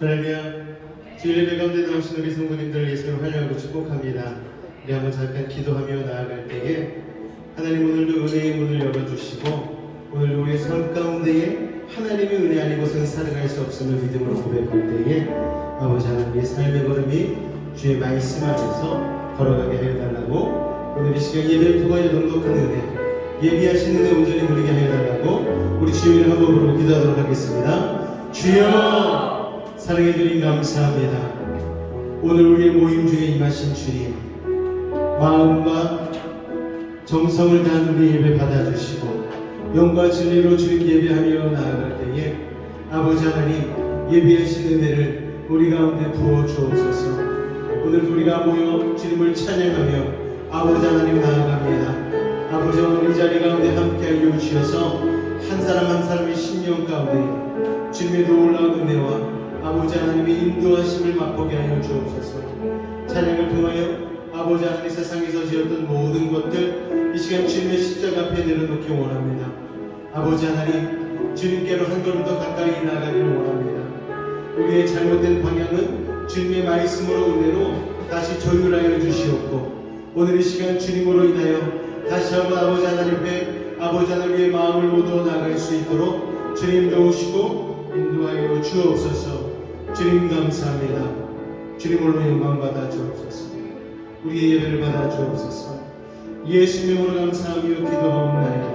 할렐루야. 주일 예배 가운데 나오신 우리 성도님들 예수를 환영하고 축복합니다. 우리 한번 잠깐 기도하며 나아갈 때에 하나님 오늘도 은혜의 문을 열어주시고 오늘도 우리의 삶 가운데에 하나님의 은혜 아니고서는 살아갈 수 없음을 믿음으로 고백할 때에 아버지 하나님의 삶의 걸음이 주의 말씀 안에서 걸어가게 하여달라고 오늘 이 시간 예배를 통하여 넉넉한 은혜 예비하신 은혜 온전히 누리게 하여달라고 우리 주님을 한번 부르고 기도하도록 하겠습니다. 주여 사랑해 주님 감사합니다. 오늘 우리의 모임 중에 임하신 주님 마음과 정성을 다한 우리 예배 받아주시고 영과 진리로 주님 예배하며 나아갈 때에 아버지 하나님 예비하신 은혜를 우리 가운데 부어 주옵소서. 오늘 우리가 모여 주님을 찬양하며 아버지 하나님 나아갑니다. 아버지 오늘 이 자리 가운데 함께하여 주셔서 한 사람 한 사람의 심령 가운데 주님의 놀라운 은혜와 아버지 하나님의 인도하심을 맛보게 하여 주옵소서. 찬양을 통하여 아버지 하나님 세상에서 지었던 모든 것들 이 시간 주님의 십자가 앞에 내려놓기 원합니다. 아버지 하나님 주님께로 한 걸음 더 가까이 나아가기를 원합니다. 우리의 잘못된 방향은 주님의 말씀으로 은혜로 다시 조율하여 주시옵고 오늘 이 시간 주님으로 인하여 다시 한번 아버지 하나님 앞에 아버지 하나님의 마음을 모두 나아갈 수 있도록 주님 도우시고 인도하여 주옵소서. 주님 감사합니다. 주님으로 영광 받아 주옵소서. 우리의 예배를 받아 주옵소서. 예수님으로 감사하며 기도하옵나이다.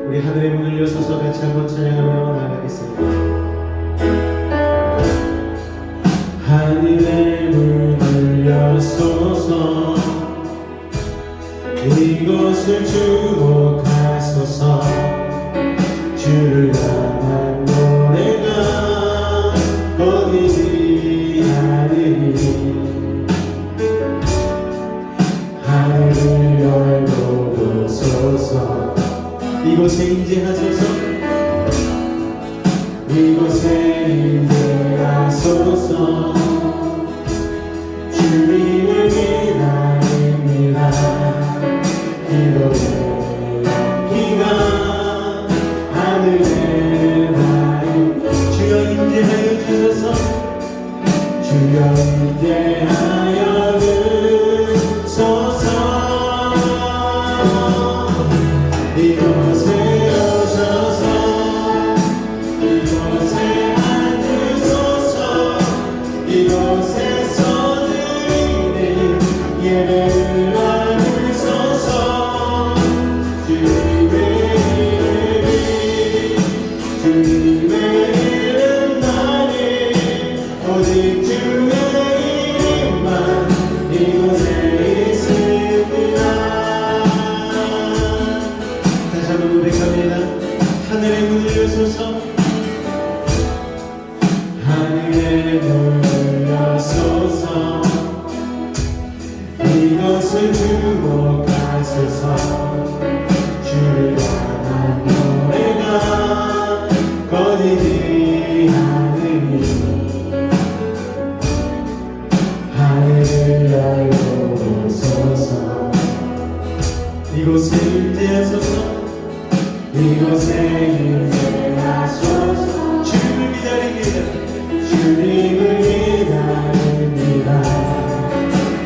우리 하늘의 문을 여서서 같이 한번 찬양하며 나아가겠습니다. 하늘의 문을 여서서 이곳을 주목하소서. 주를 향한 노래가 어디니 하느니 하늘을 열고 보소서. 이곳에 임재하소서. 이곳에 임재하소서. 주님을 기다립니다. 기도의 기가 하늘에 닿은 주여 임재하여 주소서. 주여 임재하여 주소서. 이곳에 오셔서 이곳에 앉으소서. 이곳에서 드리는 예배를 받으소서. 주님의 이름만이 오직 주의 이름만 이곳에 있습니다. 다시 한번 고백합니다. 하늘의 문을 여소서. 하늘의 문을 여소서. 이것을 주목하소서. 주를 향한 노래가 거리지 않으니 하늘을 열고 보소서. 이곳에 임재하소서. 이곳에 임재하소서. 주님을 기다립니다. 주님을 기다립니다.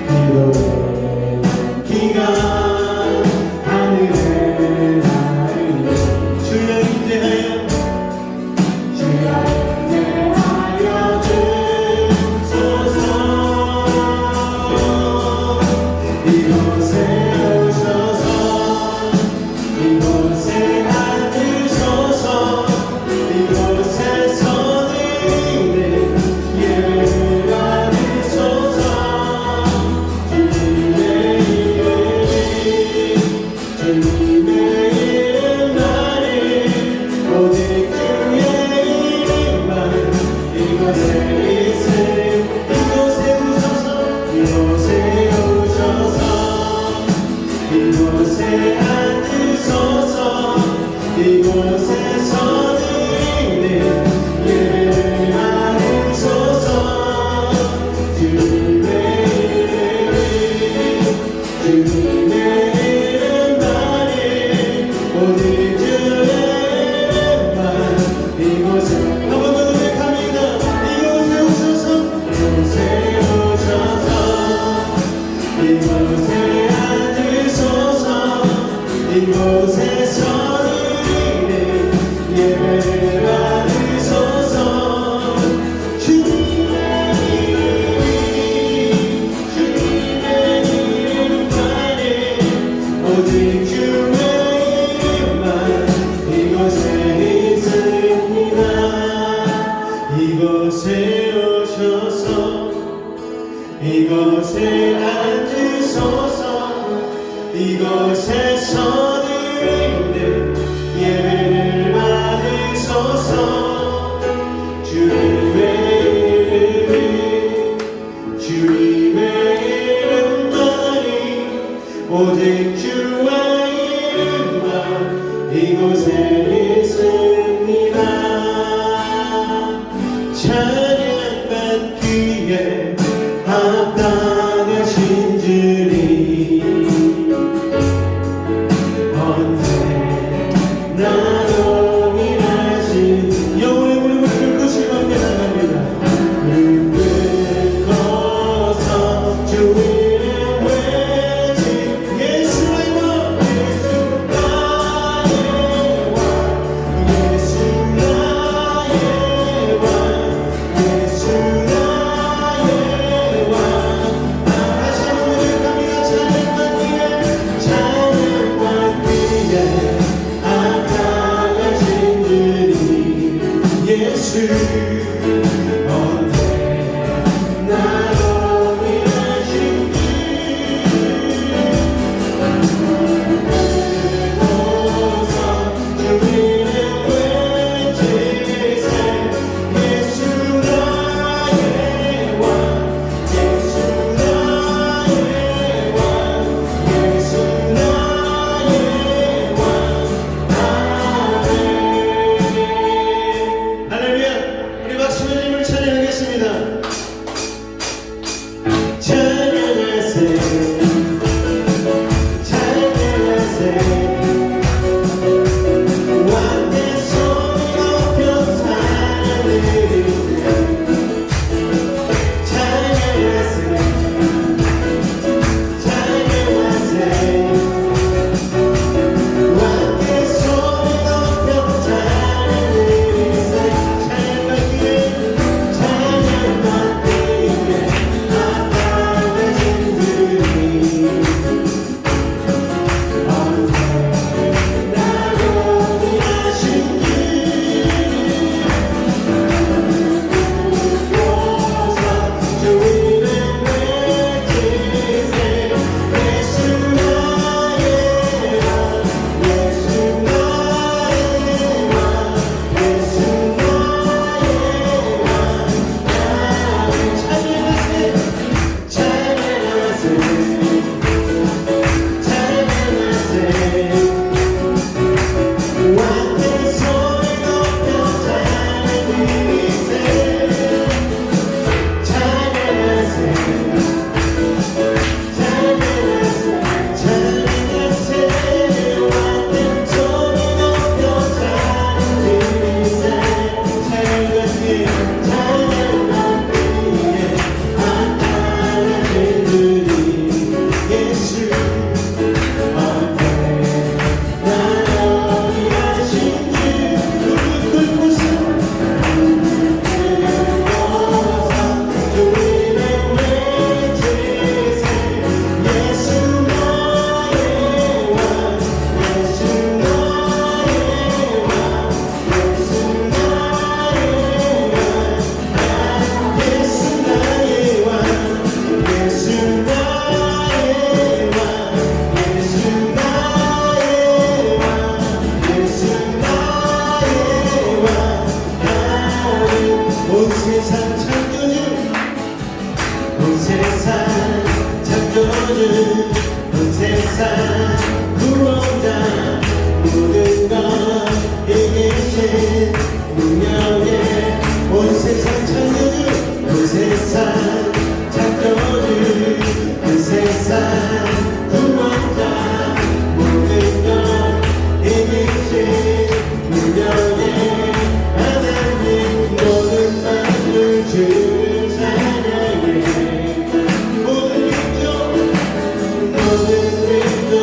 기도의 기가 하늘에 닿으니 주여 임재하여 주여 임재하여 주소서. 이곳에 오셔서 이곳에 앉으소서. 이곳에서 드리는 예배를 받으소서. 주님의 이름만이 오직 주의 이름만 이곳에 있음. 이곳에 오셔서 이곳에 오셔서 이곳에 앉으소서. 이곳에서 드리는 예배를 받으소서. 주님의 이름만이 오직 주의 이름만 이곳에 이곳에서 드리는 예배를 받으소서. 주님의 이름만에 오직 주의 이름만 이곳에 있습니다. 이곳에 오셔서 이곳에 앉으소서. 이곳에서 드리는 예배를 받으소서. 주님의 이름만이 오직 주의 이름만 이곳에 있습니다. 찬양 받기에 합당하신 주님 언제나 동일하신 영원의 무릎을 꿇고 실망에 나갑니다. 무릎을 꿇어서 주 이름 외치 예수 나의 왕 예수 나의 왕 예수 나의 왕 예수 나의 왕. 다시 한번 고백합니다. 찬양받기에 합당하신 주님 예수 언제나 동일하신 주. 주 이름 외치세 예수 나의 왕 예수 나의 왕 예수 나의 왕. 아멘. 할렐루야. 우리 박수로 주님을 찬양하겠습니다. 찬양하세 찬양하세 왕의 손이 높여 찬양드리세. 찬양하세 찬양하세 왕의 손이 높여 찬양드리세. 찬양받기에 합당하신 주님 언제나 동일하신 주. 주 이름 외치세 예수 나의 왕 예수 나의 왕 예수 나의 왕. 찬양하세 찬양하세 찬양하세 왕의 손을 높여 찬양드리세. 찬양하세 찬양하세 찬양하세 왕의 손을 높여 찬양드리세. 찬양받기에 합당하신 주님 예수 언제나 동일하신 주. 무릎 꿇고서 주 이름 외치세 예수 나의 왕 예수 나의 왕 예수 나의 왕 예수 나의 왕 예수 나의 왕 예수 나의 왕 예수 나의 왕. 온 세상 창조주 온 세상 창조주 온 세상 구원자 모든 것 이기신 운명의 온 세상 창조주 온 세상 창조주 온 세상 구원자 모든 것 이기신 운명의 하나님 모든 만물 주를 찬양해. 모든 민족 모든 민족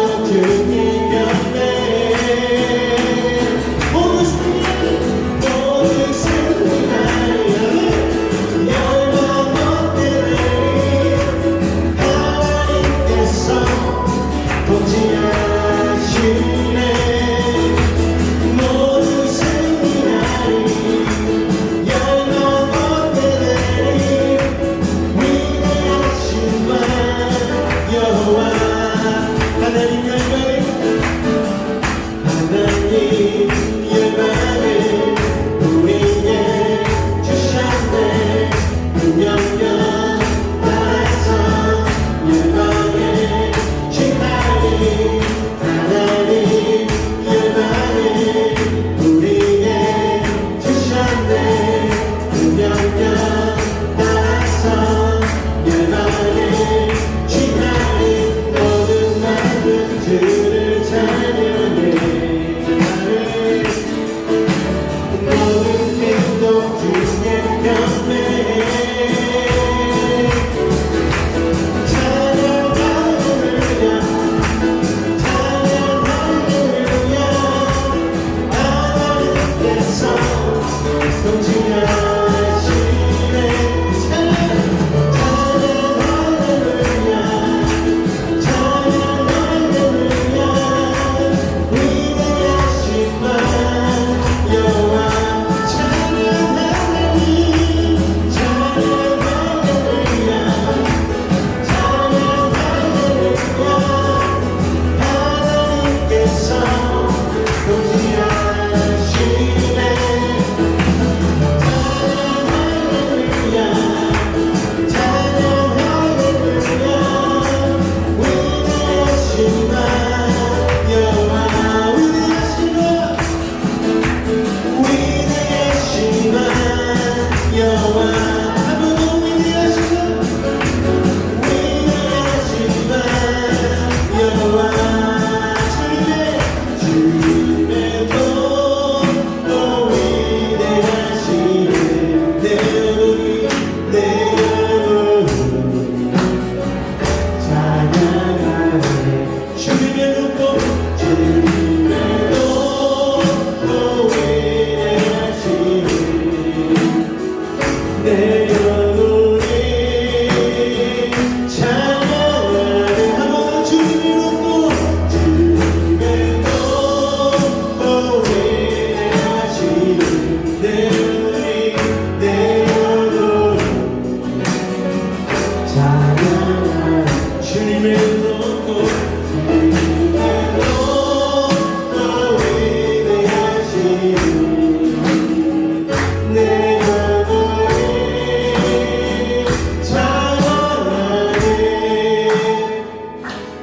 하나님 열방을 우리에게 주셨네. 그 명령 따라서 열방을 취하는 모든 만물들을 찬양해. 모든 민족 중에 경배해.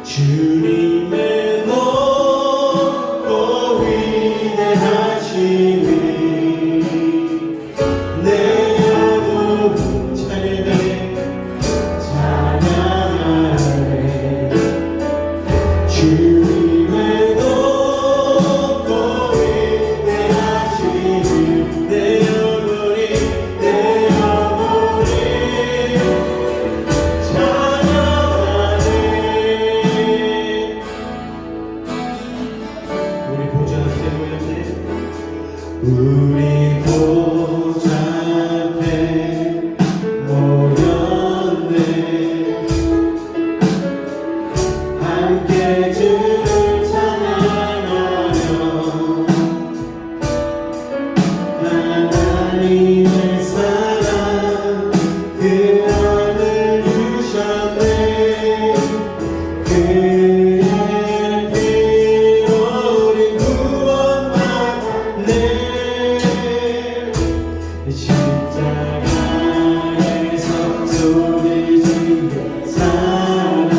주님의 높고 위대하심이 내 영혼 찬양하네. 주님의 높고 위대하심이 내 영혼이 우리 보좌 앞에 모였네. 함께 주를 찬양하며 하나님의 사랑 그 안을 주셨네. 그의 피로 우리 구원받네. 십자가에서 소리 지르며 살아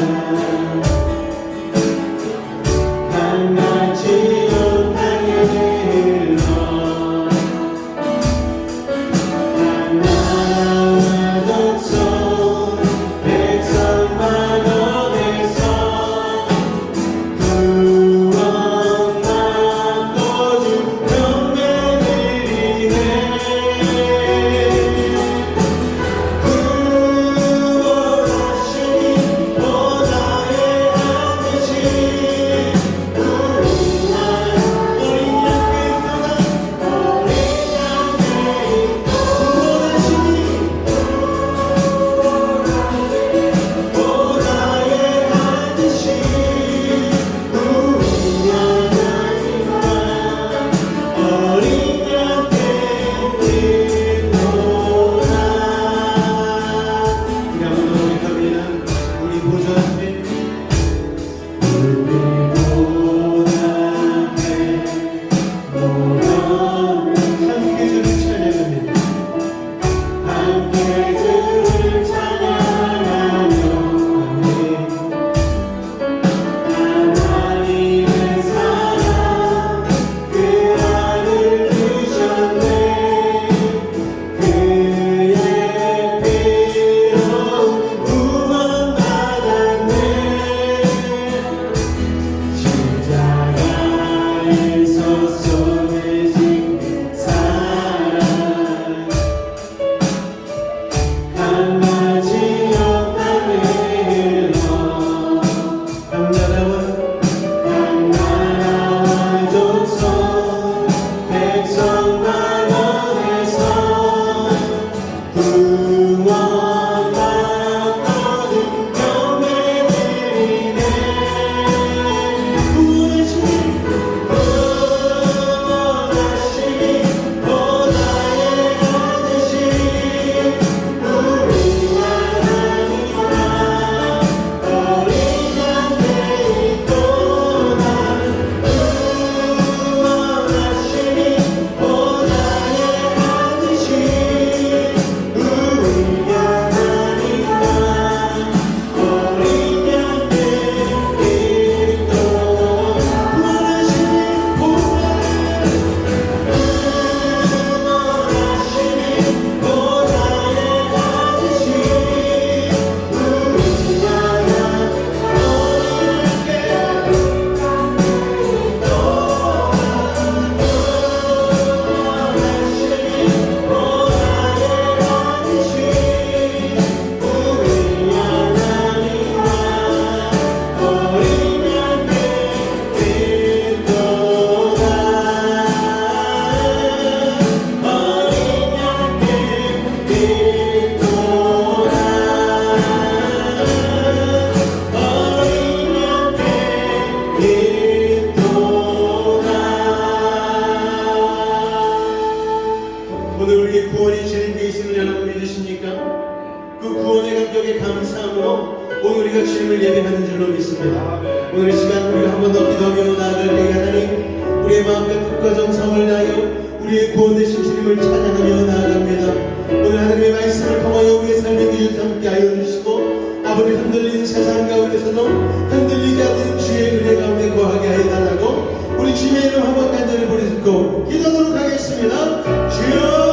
오늘 이 시간 우리가 한 번 더 기도하며 나아갈 때에 하나님 우리의 마음과 뜻과 정성을 다하여 우리의 구원 되신 주님을 찬양하며 나아갑니다. 오늘 하나님의 말씀을 통하여 우리의 삶의 길을 함께 하여 주시고 아버지 흔들리는 세상 가운데서도 흔들리지 않는 주의 은혜 가운데 거하게 하여 달라고 우리 주님의 이름 한번 간절히 부르짖고 기도하도록 하겠습니다. 주여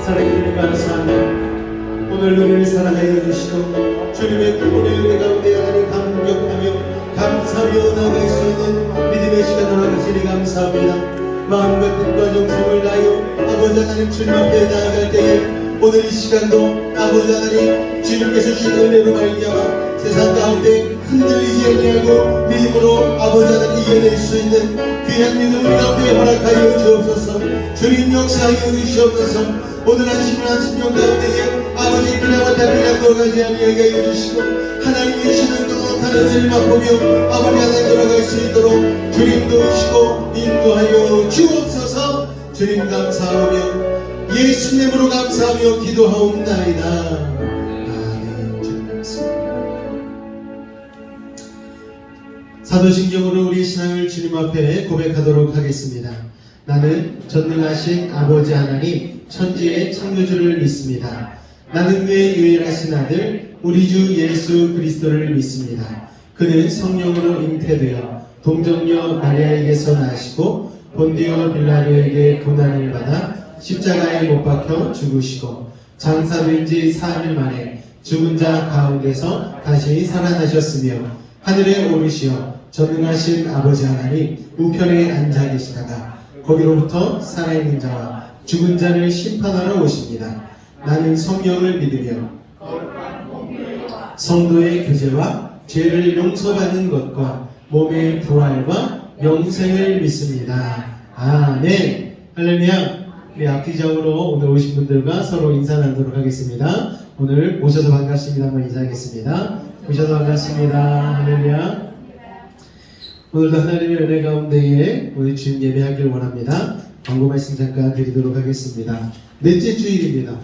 사랑의 감사합니다. 오늘 우리를 사랑하여 주시고 주님의 구원의 은혜 가운데 하나님 감격하며 감사하며 나아갈 수 있는 믿음의 시간을 하시니 감사합니다. 마음과 뜻과 정성을 다하여 아버지 하나님 주님 앞에 나아갈 때에 오늘 이 시간도 아버지 하나님 주님께서 주신 은혜로 말미암아 세상 가운데 흔들리지 아니하고 믿음으로 아버지 하나님 이겨낼 수 있는 귀한 믿음 우리 가운데 허락하여 주옵소서. 주님 역사하여 주시옵소서. 오늘 한 심령 가운데에 아버지 그나마 달리가 돌아가지 아니하게 해주시고 하나님이 주시는 동안 은혜를 맛보며 아버지 하나님 돌아갈 수 있도록 주님 도우시고 인도하여 주옵소서. 주님 감사하며 예수님으로 감사하며 기도하옵나이다. 아멘. 주님 감사합니다. 사도신경으로 우리 신앙을 주님 앞에 고백하도록 하겠습니다. 나는 전능하신 아버지 하나님 천지의 창조주를 믿습니다. 나는 그의 유일하신 아들 우리 주 예수 그리스도를 믿습니다. 그는 성령으로 잉태되어 동정녀 마리아에게서 나시고 본디오 빌라도에게 고난을 받아 십자가에 못 박혀 죽으시고 장사된 지 4일 만에 죽은 자 가운데서 다시 살아나셨으며 하늘에 오르시어 전능하신 아버지 하나님 우편에 앉아 계시다가 거기로부터 살아있는 자와 죽은 자를 심판하러 오십니다. 나는 성령을 믿으며 성도의 교제와 죄를 용서받는 것과 몸의 부활과 영생을 믿습니다. 아멘. 할렐루야. 우리 악기장으로 오늘 오신 분들과 서로 인사 나누도록 하겠습니다. 오늘 오셔서 반갑습니다. 한번 인사하겠습니다. 오셔서 반갑습니다. 할렐루야. 오늘도 하나님의 은혜 가운데에 우리 주님 예배하길 원합니다. 광고 말씀 잠깐 드리도록 하겠습니다. 넷째 주일입니다.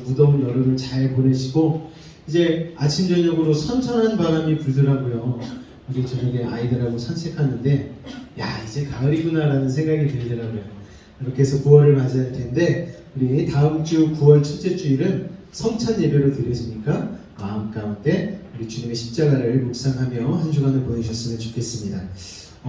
무더운 여름을 잘 보내시고 이제 아침 저녁으로 선선한 바람이 불더라고요. 우리 저녁에 아이들하고 산책하는데 야 이제 가을이구나 라는 생각이 들더라고요. 이렇게 해서 9월을 맞이할 텐데 우리 다음 주 9월 첫째 주일은 성찬 예배로 드려지니까 마음 가운데 우리 주님의 십자가를 묵상하며 한 주간을 보내셨으면 좋겠습니다.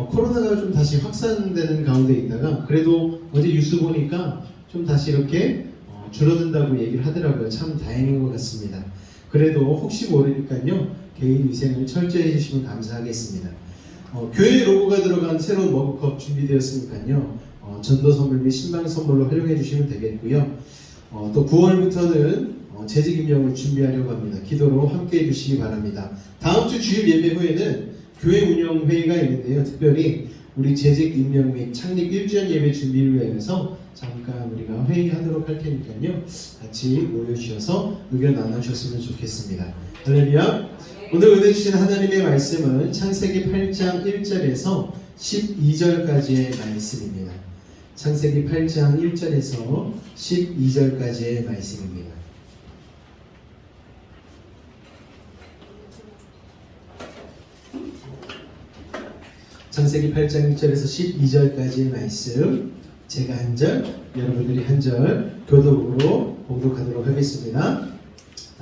코로나가 좀 다시 확산되는 가운데 있다가 그래도 어제 뉴스 보니까 좀 다시 이렇게 줄어든다고 얘기를 하더라고요. 참 다행인 것 같습니다. 그래도 혹시 모르니까요 개인 위생을 철저히 해주시면 감사하겠습니다. 교회 로고가 들어간 새로운 머그컵 준비되었으니까요 전도 선물 및 신방 선물로 활용해 주시면 되겠고요. 또 9월부터는 재직 임명을 준비하려고 합니다. 기도로 함께 해주시기 바랍니다. 다음 주 주일 예배 후에는 교회 운영 회의가 있는데요. 특별히 우리 재직 임명 및 창립 1주년 예배 준비를 위해서 잠깐 우리가 회의하도록 할 테니까요. 같이 모여주셔서 의견 나누셨으면 좋겠습니다. 할렐루야. 오늘 은혜 주신 하나님의 말씀은 창세기 8장 1절에서 12절까지의 말씀입니다. 창세기 8장 1절에서 12절까지의 말씀입니다. 창세기 8장 1절에서 12절까지의 말씀 제가 한 절, 여러분들이 한 절 교독으로 봉독하도록 하겠습니다.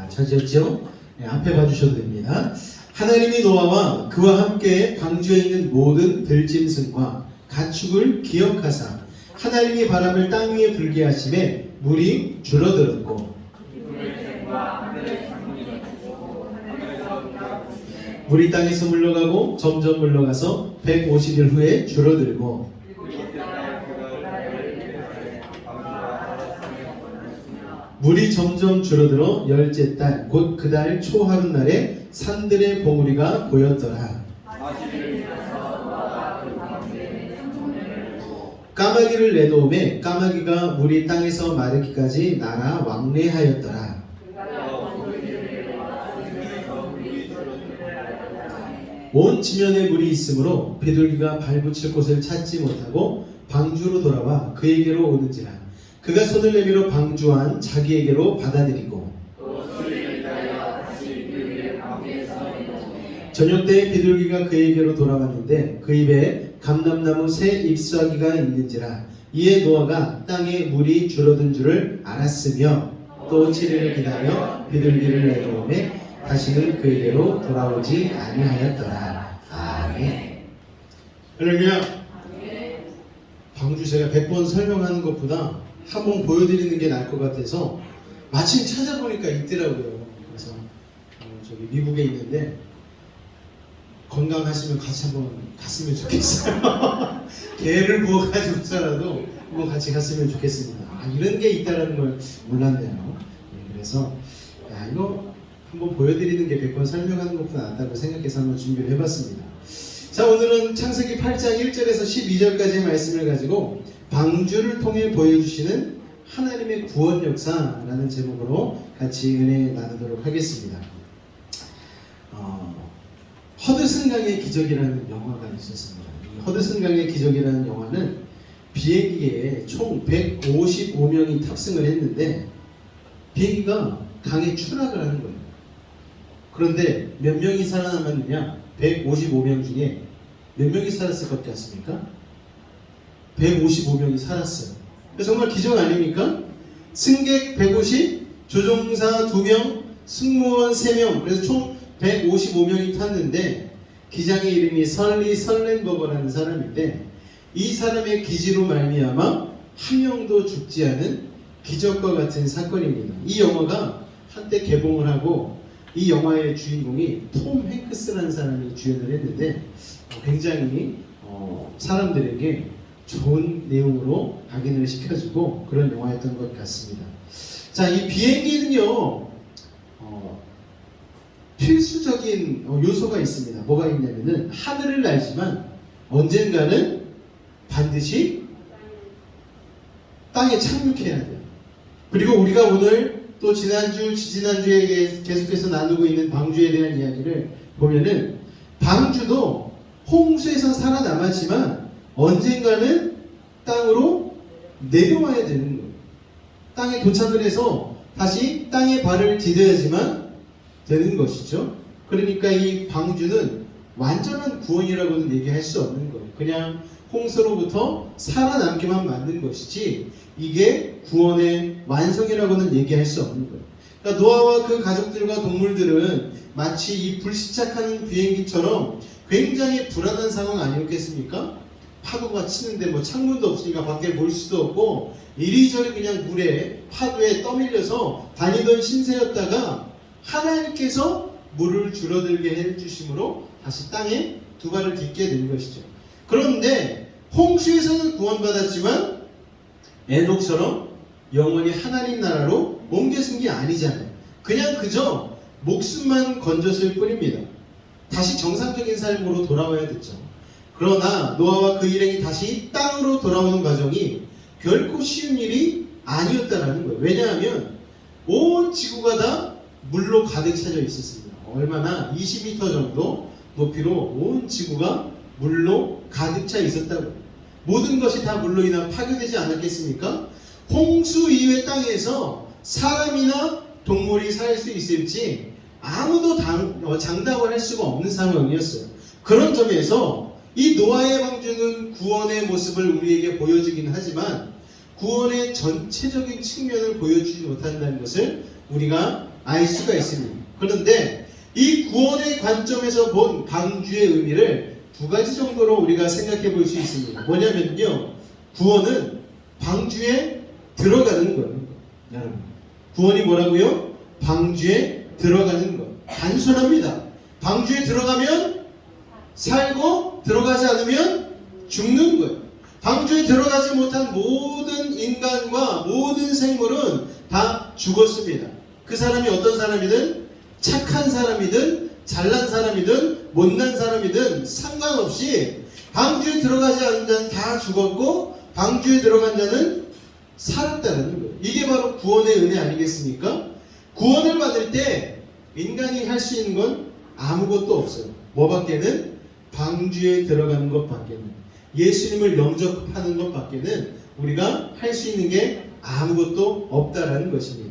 찾으셨죠? 네, 앞에 봐주셔도 됩니다. 하나님이 노아와 그와 함께 방주에 있는 모든 들짐승과 가축을 기억하사 하나님이 바람을 땅 위에 불게 하심에 물이 줄어들었고 물이 땅에서 물러가고 점점 물러가서 150일 후에 줄어들고 물이 점점 줄어들어 열째 달 곧 그 달 초하룻날에 산들의 봉우리가 보였더라. 까마귀를 내놓음에 까마귀가 물이 땅에서 마르기까지 날아 왕래하였더라. 온 지면에 물이 있으므로 비둘기가 발붙일 곳을 찾지 못하고 방주로 돌아와 그에게로 오는지라 그가 손을 내밀어 방주 안 자기에게로 받아들이고 저녁 때 비둘기가 그에게로 돌아왔는데 그 입에 감람나무 새 잎사귀가 있는지라 이에 노아가 땅에 물이 줄어든 줄을 알았으며 또 7일을 기다려 비둘기를 내놓음에 다시는 그에게로 돌아오지 아니하였더라. 아멘. 그러면 방주 제가 100번 설명하는 것보다 한번 보여드리는 게 나을 것 같아서 마침 찾아보니까 있더라고요. 그래서 저기 미국에 있는데 건강하시면 같이 한번 갔으면 좋겠어요. 개를 부어가지고서라도 한번 같이 갔으면 좋겠습니다. 이런 게 있다는 걸 몰랐네요. 그래서 이거 한번 보여드리는 게 100번 설명하는 것보다 낫다고 생각해서 한번 준비를 해봤습니다. 자, 오늘은 창세기 8장 1절에서 12절까지의 말씀을 가지고 방주를 통해 보여주시는 하나님의 구원 역사라는 제목으로 같이 은혜 나누도록 하겠습니다. 허드슨 강의 기적이라는 영화가 있었습니다. 이 허드슨 강의 기적이라는 영화는 비행기에 총 155명이 탑승을 했는데 비행기가 강에 추락을 하는 거예요. 그런데 몇 명이 살아남았느냐? 155명 중에 몇 명이 살았을 것 같습니까? 155명이 살았어요. 정말 기적 아닙니까? 승객 150, 조종사 2명, 승무원 3명, 그래서 총 155명이 탔는데 기장의 이름이 설리 설렌버거라는 사람인데 이 사람의 기지로 말미암아 한 명도 죽지 않은 기적과 같은 사건입니다. 이 영화가 한때 개봉을 하고 이 영화의 주인공이 톰 행크스라는 사람이 주연을 했는데 굉장히 사람들에게 좋은 내용으로 각인을 시켜주고 그런 영화였던 것 같습니다. 자, 이 비행기는요 필수적인 요소가 있습니다. 뭐가 있냐면은 하늘을 날지만 언젠가는 반드시 땅에 착륙해야 돼요. 그리고 우리가 오늘 또 지난주, 지지난주에 계속해서 나누고 있는 방주에 대한 이야기를 보면은 방주도 홍수에서 살아남았지만 언젠가는 땅으로 내려와야 되는 거예요. 땅에 도착을 해서 다시 땅에 발을 디뎌야지만 되는 것이죠. 그러니까 이 방주는 완전한 구원이라고는 얘기할 수 없는 거예요. 그냥 홍수로부터 살아남기만 만든 것이지 이게 구원의 완성이라고는 얘기할 수 없는 거예요. 그러니까 노아와 그 가족들과 동물들은 마치 이 불시착하는 비행기처럼 굉장히 불안한 상황 아니었겠습니까? 파도가 치는데 뭐 창문도 없으니까 밖에 볼 수도 없고 이리저리 그냥 물에 파도에 떠밀려서 다니던 신세였다가 하나님께서 물을 줄어들게 해주심으로 다시 땅에 두 발을 딛게 된 것이죠. 그런데 홍수에서는 구원받았지만 에녹처럼 영원히 하나님 나라로 옮겨진 게 아니잖아요. 그냥 그저 목숨만 건졌을 뿐입니다. 다시 정상적인 삶으로 돌아와야 됐죠. 그러나 노아와 그 일행이 다시 땅으로 돌아오는 과정이 결코 쉬운 일이 아니었다라는 거예요. 왜냐하면 온 지구가 다 물로 가득 차져 있었습니다. 얼마나 20m 정도 높이로 온 지구가 물로 가득 차 있었다고. 모든 것이 다 물로 인한 파괴되지 않았겠습니까? 홍수 이후의 땅에서 사람이나 동물이 살 수 있을지 아무도 장담을 할 수가 없는 상황이었어요. 그런 점에서 이 노아의 방주는 구원의 모습을 우리에게 보여주긴 하지만 구원의 전체적인 측면을 보여주지 못한다는 것을 우리가 알 수가 있습니다. 그런데 이 구원의 관점에서 본 방주의 의미를 두 가지 정도로 우리가 생각해 볼 수 있습니다. 뭐냐면요, 구원은 방주에 들어가는 거예요. 여러분, 구원이 뭐라고요? 방주에 들어가는 것. 단순합니다. 방주에 들어가면 살고 들어가지 않으면 죽는 거예요. 방주에 들어가지 못한 모든 인간과 모든 생물은 다 죽었습니다. 그 사람이 어떤 사람이든 착한 사람이든 잘난 사람이든 못난 사람이든 상관없이 방주에 들어가지 않은 자는 다 죽었고 방주에 들어간 자는 살았다는 거예요. 이게 바로 구원의 은혜 아니겠습니까? 구원을 받을 때 인간이 할 수 있는 건 아무것도 없어요. 뭐밖에는 방주에 들어가는 것밖에는, 예수님을 영접하는 것밖에는 우리가 할 수 있는 게 아무것도 없다라는 것입니다.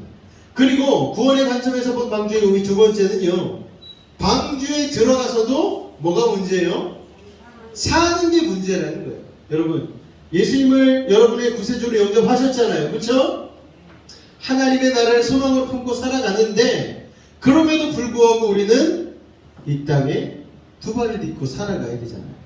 그리고 구원의 관점에서 본 방주의 의미 두 번째는요, 방주에 들어가서도 뭐가 문제예요? 사는 게 문제라는 거예요. 여러분, 예수님을 여러분의 구세주로 영접하셨잖아요. 그렇죠? 하나님의 나라를 소망으로 품고 살아가는데, 그럼에도 불구하고 우리는 이 땅에 두 발을 딛고 살아가야 되잖아요.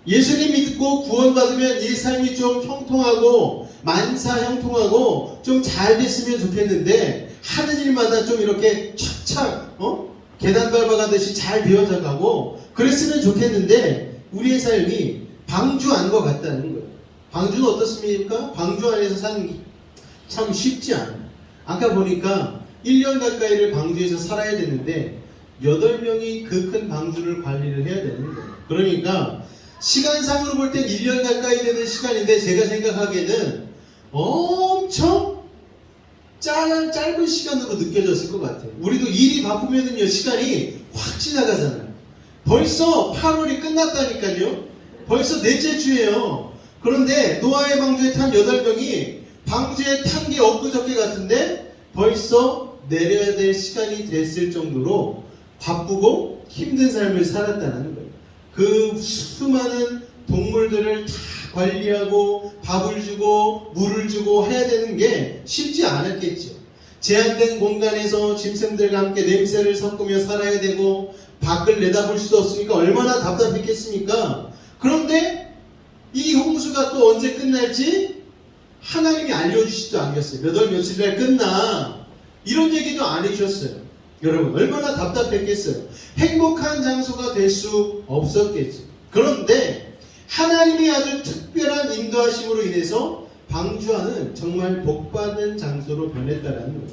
예수님 믿고 구원받으면 이 삶이 좀 형통하고 만사 형통하고 좀 잘 됐으면 좋겠는데, 하는 일마다 좀 이렇게 착착 계단 밟아가듯이 잘 되어져 가고 그랬으면 좋겠는데, 우리의 삶이 방주 안과 같다는 거예요. 방주는 어떻습니까? 방주 안에서 사는 게 참 쉽지 않아요. 아까 보니까 1년 가까이를 방주에서 살아야 되는데 8명이 그 큰 방주를 관리를 해야 되는 거예요. 그러니까 시간상으로 볼 땐 1년 가까이 되는 시간인데, 제가 생각하기에는 엄청 짧은 시간으로 느껴졌을 것 같아요. 우리도 일이 바쁘면은요, 시간이 확 지나가잖아요. 벌써 8월이 끝났다니까요. 벌써 넷째 주예요. 그런데 노아의 방주에 탄 8명이 방주에 탄 게 엊그저께 같은데 벌써 내려야 될 시간이 됐을 정도로 바쁘고 힘든 삶을 살았다는 거예요. 그 수많은 동물들을 다 관리하고 밥을 주고 물을 주고 해야 되는 게 쉽지 않았겠죠. 제한된 공간에서 짐승들과 함께 냄새를 섞으며 살아야 되고 밖을 내다볼 수 없으니까 얼마나 답답했겠습니까? 그런데 이 홍수가 또 언제 끝날지 하나님이 알려주시지도 않겠어요. 몇 월 며칠날 끝나, 이런 얘기도 안 해주셨어요. 여러분, 얼마나 답답했겠어요. 행복한 장소가 될 수 없었겠죠. 그런데 하나님이 아주 특별한 인도하심으로 인해서 방주안은 정말 복받은 장소로 변했다는 거예요.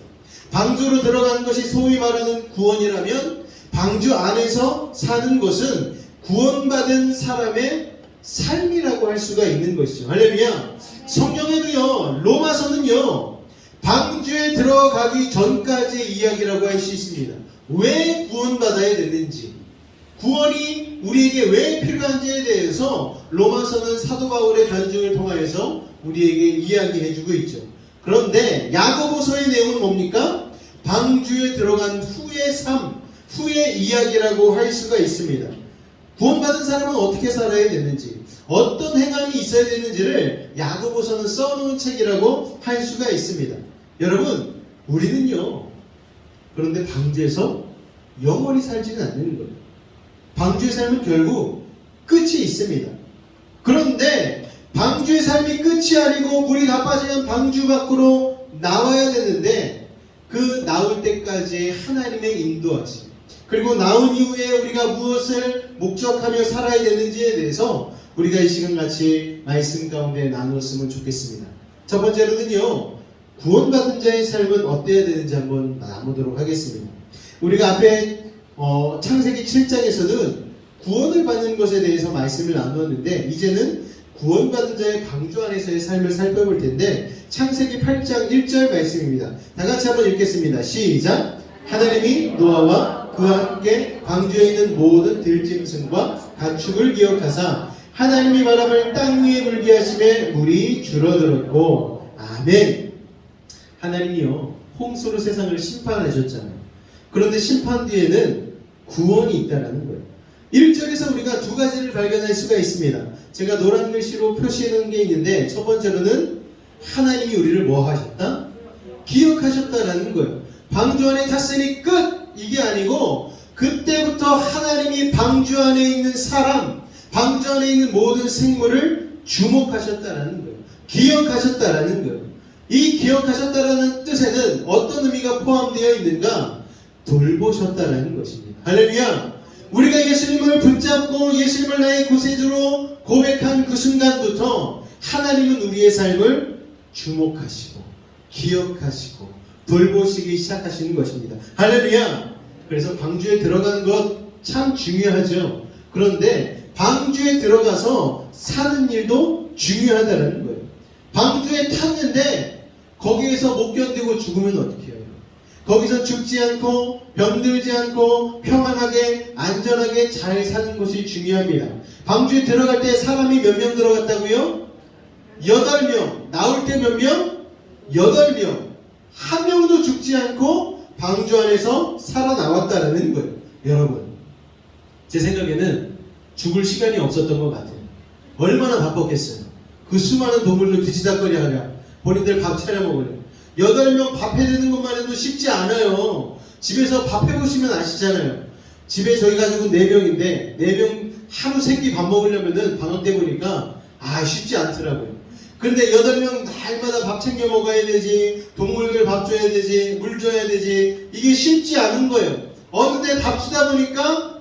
방주로 들어가는 것이 소위 말하는 구원이라면, 방주 안에서 사는 것은 구원받은 사람의 삶이라고 할 수가 있는 것이죠. 할렐루야. 성경에도요, 로마서는요, 방주에 들어가기 전까지의 이야기라고 할 수 있습니다. 왜 구원받아야 되는지, 구원이 우리에게 왜 필요한지에 대해서 로마서는 사도 바울의 간증을 통하여서 우리에게 이야기해주고 있죠. 그런데 야고보서의 내용은 뭡니까? 방주에 들어간 후의 삶, 후의 이야기라고 할 수가 있습니다. 구원받은 사람은 어떻게 살아야 되는지, 어떤 행함이 있어야 되는지를 야고보서는 써놓은 책이라고 할 수가 있습니다. 여러분, 우리는요, 그런데 방주에서 영원히 살지는 않는 거예요. 방주의 삶은 결국 끝이 있습니다. 그런데 방주의 삶이 끝이 아니고 물이 다 빠지면 방주 밖으로 나와야 되는데, 그 나올 때까지의 하나님의 인도하심, 그리고 나온 이후에 우리가 무엇을 목적하며 살아야 되는지에 대해서 우리가 이 시간 같이 말씀 가운데 나누었으면 좋겠습니다. 첫 번째로는요, 구원받은 자의 삶은 어때야 되는지 한번 나누도록 하겠습니다. 우리가 앞에 창세기 7장에서는 구원을 받는 것에 대해서 말씀을 나누었는데, 이제는 구원받은 자의 방주 안에서의 삶을 살펴볼 텐데, 창세기 8장 1절 말씀입니다. 다 같이 한번 읽겠습니다. 시작. 하나님이 노아와 그와 함께 방주에 있는 모든 들짐승과 가축을 기억하사 하나님이 바람을 땅 위에 불게 하심에 물이 줄어들었고. 아멘. 하나님이요, 홍수로 세상을 심판하셨잖아요. 그런데 심판 뒤에는 구원이 있다는 거예요. 1절에서 우리가 두 가지를 발견할 수가 있습니다. 제가 노란 글씨로 표시해 놓은 게 있는데, 첫 번째로는 하나님이 우리를 뭐 하셨다? 기억하셨다라는 거예요. 방주 안에 탔으니 끝! 이게 아니고, 그때부터 하나님이 방주 안에 있는 사람, 방주 안에 있는 모든 생물을 주목하셨다라는 거예요. 기억하셨다라는 거예요. 이 기억하셨다라는 뜻에는 어떤 의미가 포함되어 있는가? 돌보셨다라는 것입니다. 할렐루야! 우리가 예수님을 붙잡고 예수님을 나의 구세주로 고백한 그 순간부터 하나님은 우리의 삶을 주목하시고 기억하시고 돌보시기 시작하시는 것입니다. 할렐루야! 그래서 방주에 들어가는 것 참 중요하죠. 그런데 방주에 들어가서 사는 일도 중요하다는 거예요. 방주에 탔는데 거기에서 못 견디고 죽으면 어떻게 해요? 거기서 죽지 않고 병들지 않고 평안하게 안전하게 잘 사는 것이 중요합니다. 방주에 들어갈 때 사람이 몇 명 들어갔다고요? 8명. 나올 때 몇 명? 8명. 한 명도 죽지 않고 방주 안에서 살아나왔다는 거예요. 여러분, 제 생각에는 죽을 시간이 없었던 것 같아요. 얼마나 바빴겠어요. 그 수많은 동물들 뒤지다거리 하랴, 본인들 밥 차려 먹으려. 8명 밥 해내는 것만 해도 쉽지 않아요. 집에서 밥 해보시면 아시잖아요. 집에 저희 가족은 4명인데 4명 하루 3끼 밥 먹으려면은 방학 때 보니까 쉽지 않더라고요. 그런데 8명 날마다 밥 챙겨 먹어야 되지, 동물들 밥 줘야 되지, 물 줘야 되지, 이게 쉽지 않은 거예요. 어느 때 밥 주다 보니까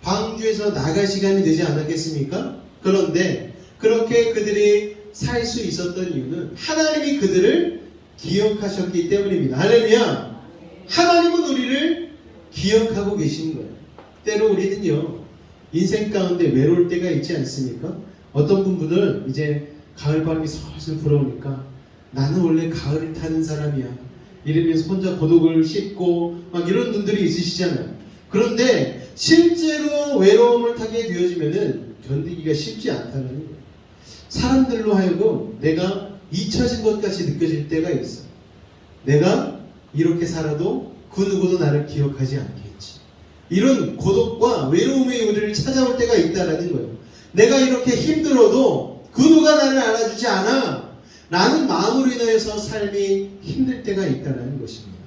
방주에서 나갈 시간이 되지 않았겠습니까? 그런데 그렇게 그들이 살 수 있었던 이유는 하나님이 그들을 기억하셨기 때문입니다. 할렐루야! 하나님은 우리를 기억하고 계신 거예요. 때로 우리는요, 인생 가운데 외로울 때가 있지 않습니까? 어떤 분들은 이제 가을바람이 슬슬 불어오니까 나는 원래 가을을 타는 사람이야, 이러면서 혼자 고독을 씹고 막 이런 분들이 있으시잖아요. 그런데 실제로 외로움을 타게 되어지면은 견디기가 쉽지 않다는 거예요. 사람들로 하여금 내가 잊혀진 것 같이 느껴질 때가 있어. 내가 이렇게 살아도 그 누구도 나를 기억하지 않겠지. 이런 고독과 외로움의 우리를 찾아올 때가 있다라는 거예요. 내가 이렇게 힘들어도 그 누가 나를 알아주지 않아 라는 마음으로 인하여서 삶이 힘들 때가 있다는 것입니다.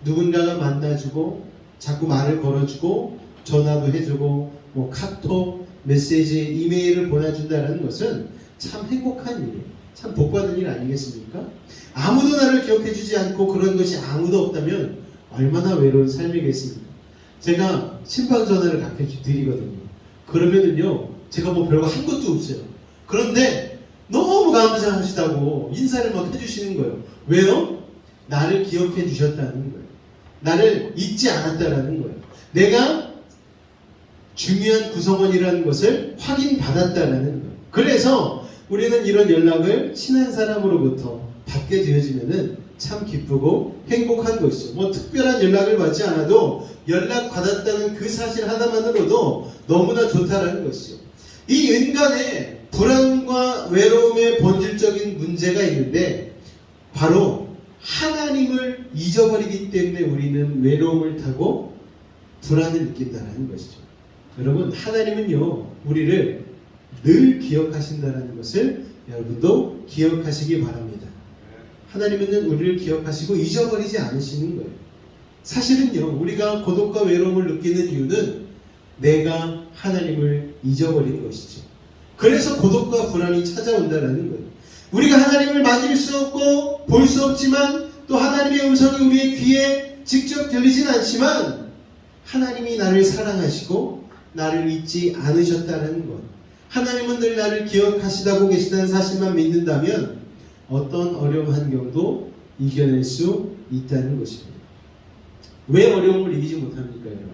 누군가가 만나주고 자꾸 말을 걸어주고 전화도 해주고 뭐 카톡, 메시지, 이메일을 보내준다는 것은 참 행복한 일이에요. 참 복받은 일 아니겠습니까? 아무도 나를 기억해주지 않고 그런 것이 아무도 없다면 얼마나 외로운 삶이겠습니까? 제가 신방 전화를 가끔 드리거든요. 그러면은요, 제가 뭐 별거 한 것도 없어요. 그런데 너무 감사하시다고 인사를 막 해주시는 거예요. 왜요? 나를 기억해 주셨다는 거예요. 나를 잊지 않았다라는 거예요. 내가 중요한 구성원이라는 것을 확인받았다라는 거예요. 그래서 우리는 이런 연락을 친한 사람으로부터 받게 되어지면은 참 기쁘고 행복한 것이죠. 뭐 특별한 연락을 받지 않아도 연락 받았다는 그 사실 하나만으로도 너무나 좋다라는 것이죠. 이 인간의 불안과 외로움의 본질적인 문제가 있는데 바로 하나님을 잊어버리기 때문에 우리는 외로움을 타고 불안을 느낀다는 것이죠. 여러분, 하나님은요, 우리를 늘 기억하신다는 것을 여러분도 기억하시기 바랍니다. 하나님은 우리를 기억하시고 잊어버리지 않으시는 거예요. 사실은요, 우리가 고독과 외로움을 느끼는 이유는 내가 하나님을 잊어버린 것이죠. 그래서 고독과 불안이 찾아온다는 거예요. 우리가 하나님을 만질 수 없고 볼 수 없지만 또 하나님의 음성이 우리의 귀에 직접 들리진 않지만 하나님이 나를 사랑하시고 나를 잊지 않으셨다는 것, 하나님은 늘 나를 기억하시다고 계시다는 사실만 믿는다면 어떤 어려운 환경도 이겨낼 수 있다는 것입니다. 왜 어려움을 이기지 못합니까, 여러분?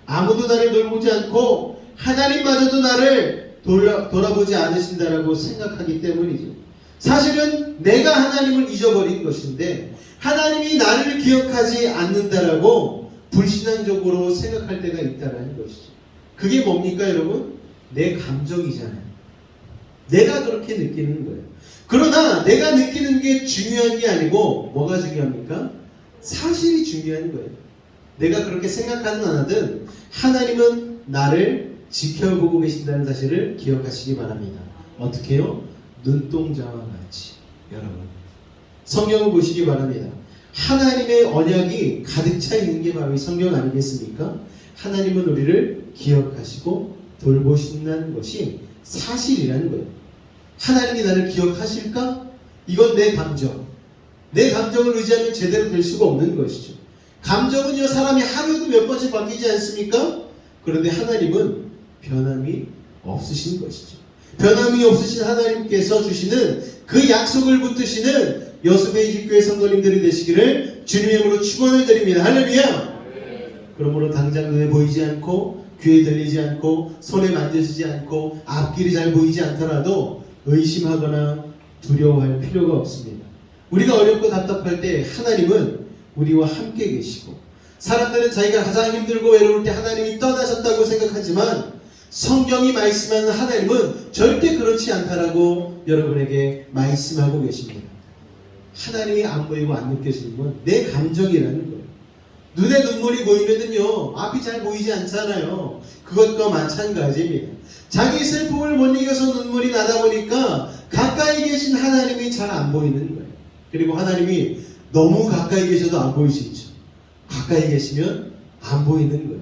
아무도 나를 돌보지 않고 하나님마저도 나를 돌아보지 않으신다라고 생각하기 때문이죠. 사실은 내가 하나님을 잊어버린 것인데 하나님이 나를 기억하지 않는다라고 불신앙적으로 생각할 때가 있다는 것이죠. 그게 뭡니까, 여러분? 내 감정이잖아요. 내가 그렇게 느끼는 거예요. 그러나 내가 느끼는 게 중요한 게 아니고 뭐가 중요합니까? 사실이 중요한 거예요. 내가 그렇게 생각하든 안 하든 하나님은 나를 지켜보고 계신다는 사실을 기억하시기 바랍니다. 어떻게요? 눈동자와 같이. 여러분, 성경을 보시기 바랍니다. 하나님의 언약이 가득 차 있는 게 바로 이 성경 아니겠습니까? 하나님은 우리를 기억하시고 돌보신다는 것이 사실이라는 거예요. 하나님이 나를 기억하실까? 이건 내 감정. 내 감정을 의지하면 제대로 될 수가 없는 것이죠. 감정은요, 사람이 하루에도 몇 번씩 바뀌지 않습니까? 그런데 하나님은 변함이 없으신 것이죠. 변함이 없으신 하나님께서 주시는 그 약속을 붙드시는 여수배 집교회 성도님들이 되시기를 주님의 이름으로 축원을 드립니다. 할렐루야! 그러므로 당장 눈에 보이지 않고 귀에 들리지 않고 손에 만져지지 않고 앞길이 잘 보이지 않더라도 의심하거나 두려워할 필요가 없습니다. 우리가 어렵고 답답할 때 하나님은 우리와 함께 계시고, 사람들은 자기가 가장 힘들고 외로울 때 하나님이 떠나셨다고 생각하지만 성경이 말씀하는 하나님은 절대 그렇지 않다라고 여러분에게 말씀하고 계십니다. 하나님이 안 보이고 안 느껴지는 건 내 감정이라는 거예요. 눈에 눈물이 보이면은요, 앞이 잘 보이지 않잖아요. 그것과 마찬가지입니다. 자기 슬픔을 못 이겨서 눈물이 나다 보니까 가까이 계신 하나님이 잘 안 보이는 거예요. 그리고 하나님이 너무 가까이 계셔도 안 보일 수 있죠. 가까이 계시면 안 보이는 거예요.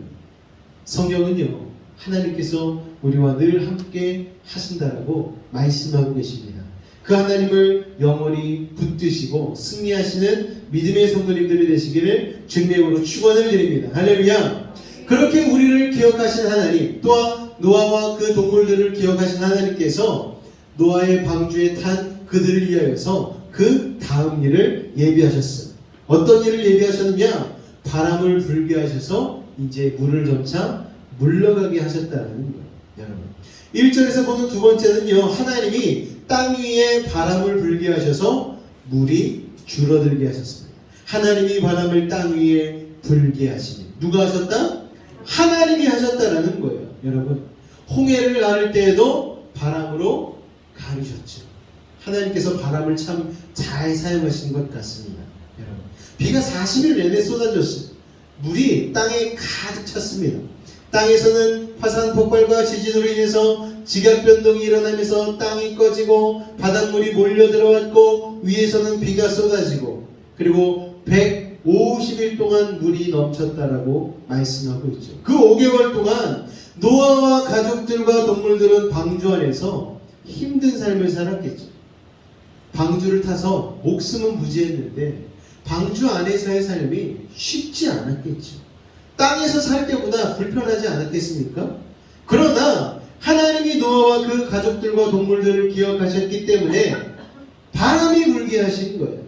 성경은요, 하나님께서 우리와 늘 함께 하신다라고 말씀하고 계십니다. 그 하나님을 영원히 붙드시고 승리하시는 믿음의 성도님들이 되시기를 주님으로 축원을 드립니다. 할렐루야. 그렇게 우리를 기억하신 하나님, 또한 노아와 그 동물들을 기억하신 하나님께서 노아의 방주에 탄 그들을 위하여서 그 다음 일을 예비하셨어요. 어떤 일을 예비하셨느냐? 바람을 불게 하셔서 이제 물을 점차 물러가게 하셨다는 거예요. 여러분, 1절에서 보는 두 번째는요, 하나님이 땅 위에 바람을 불게 하셔서 물이 줄어들게 하셨습니다. 하나님이 바람을 땅 위에 불게 하시니 누가 하셨다? 하나님이 하셨다라는 거예요. 여러분, 홍해를 가를 때에도 바람으로 가르셨죠. 하나님께서 바람을 참 잘 사용하신 것 같습니다. 여러분, 비가 40일 내내 쏟아졌어요. 물이 땅에 가득 찼습니다. 땅에서는 화산 폭발과 지진으로 인해서 지각 변동이 일어나면서 땅이 꺼지고 바닷물이 몰려 들어왔고 위에서는 비가 쏟아지고 그리고 150일 동안 물이 넘쳤다라고 말씀하고 있죠. 그 5개월 동안 노아와 가족들과 동물들은 방주 안에서 힘든 삶을 살았겠죠. 방주를 타서 목숨은 무지했는데 방주 안에서의 삶이 쉽지 않았겠죠. 땅에서 살 때보다 불편하지 않았겠습니까? 그러나 하나님이 노아와 그 가족들과 동물들을 기억하셨기 때문에 바람이 불게 하신 거예요.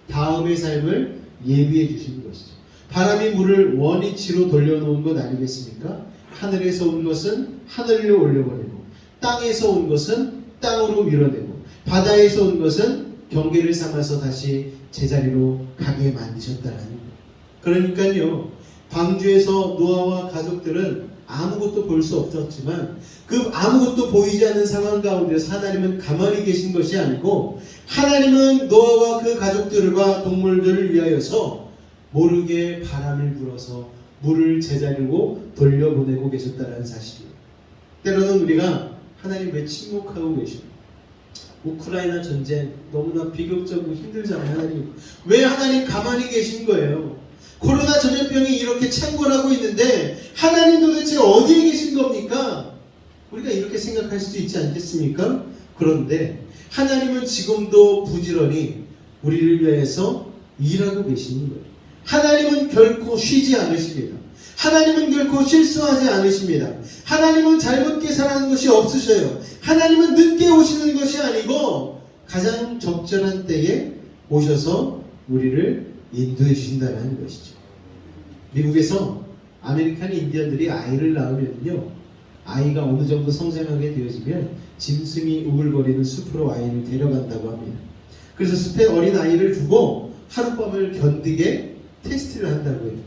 다음의 삶을 예비해 주신 것이죠. 바람이 물을 원위치로 돌려놓은 것 아니겠습니까? 하늘에서 온 것은 하늘로 올려보내고 땅에서 온 것은 땅으로 밀어내고 바다에서 온 것은 경계를 삼아서 다시 제자리로 가게 만드셨다는 거예요. 그러니까요, 방주에서 노아와 가족들은 아무것도 볼 수 없었지만 그 아무것도 보이지 않는 상황 가운데서 하나님은 가만히 계신 것이 아니고 하나님은 노아와 그 가족들과 동물들을 위하여서 모르게 바람을 불어서 물을 제자리로 돌려보내고 계셨다는 사실이에요. 때로는 우리가 하나님 왜 침묵하고 계십니까? 우크라이나 전쟁 너무나 비극적이고 힘들잖아요. 하나님 왜 하나님 가만히 계신 거예요? 코로나 전염병이 이렇게 창궐하고 있는데 하나님 도대체 어디에 계신 겁니까? 우리가 이렇게 생각할 수도 있지 않겠습니까? 그런데 하나님은 지금도 부지런히 우리를 위해서 일하고 계시는 거예요. 하나님은 결코 쉬지 않으십니다. 하나님은 결코 실수하지 않으십니다. 하나님은 잘못 계산하는 것이 없으셔요. 하나님은 늦게 오시는 것이 아니고 가장 적절한 때에 오셔서 우리를 인도해 주신다는 것이죠. 미국에서 아메리칸 인디언들이 아이를 낳으면요, 아이가 어느 정도 성장하게 되어지면 짐승이 우글거리는 숲으로 아이를 데려간다고 합니다. 그래서 숲에 어린 아이를 두고 하룻밤을 견디게 테스트를 한다고 해요.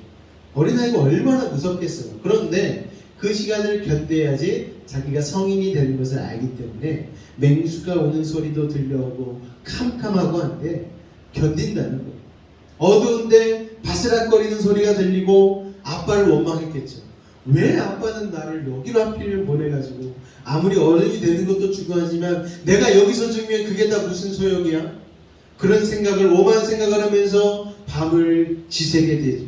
어린아이가 얼마나 무섭겠어요. 그런데 그 시간을 견뎌야지 자기가 성인이 되는 것을 알기 때문에 맹수가 오는 소리도 들려오고 캄캄하고 한데 견딘다는 거예요. 어두운데 바스락거리는 소리가 들리고 아빠를 원망했겠죠. 왜 아빠는 나를 여기로 하필 보내가지고 아무리 어른이 되는 것도 중요하지만 내가 여기서 죽으면 그게 다 무슨 소용이야? 그런 생각을 오만 생각을 하면서 밤을 지새게 되죠.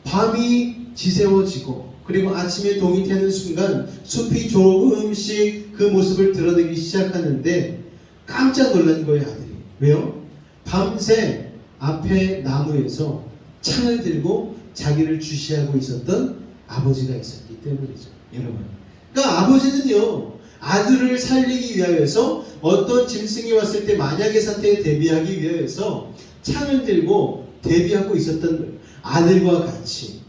밤이 지새워지고 그리고 아침에 동이 트는 순간 숲이 조금씩 그 모습을 드러내기 시작하는데 깜짝 놀란 거예요, 아들이. 왜요? 밤새 앞에 나무에서 창을 들고 자기를 주시하고 있었던 아버지가 있었기 때문이죠. 여러분, 그러니까 아버지는요, 아들을 살리기 위하여서 어떤 짐승이 왔을 때 만약의 사태에 대비하기 위하여서 창을 들고 대비하고 있었던 거예요. 아들과 같이.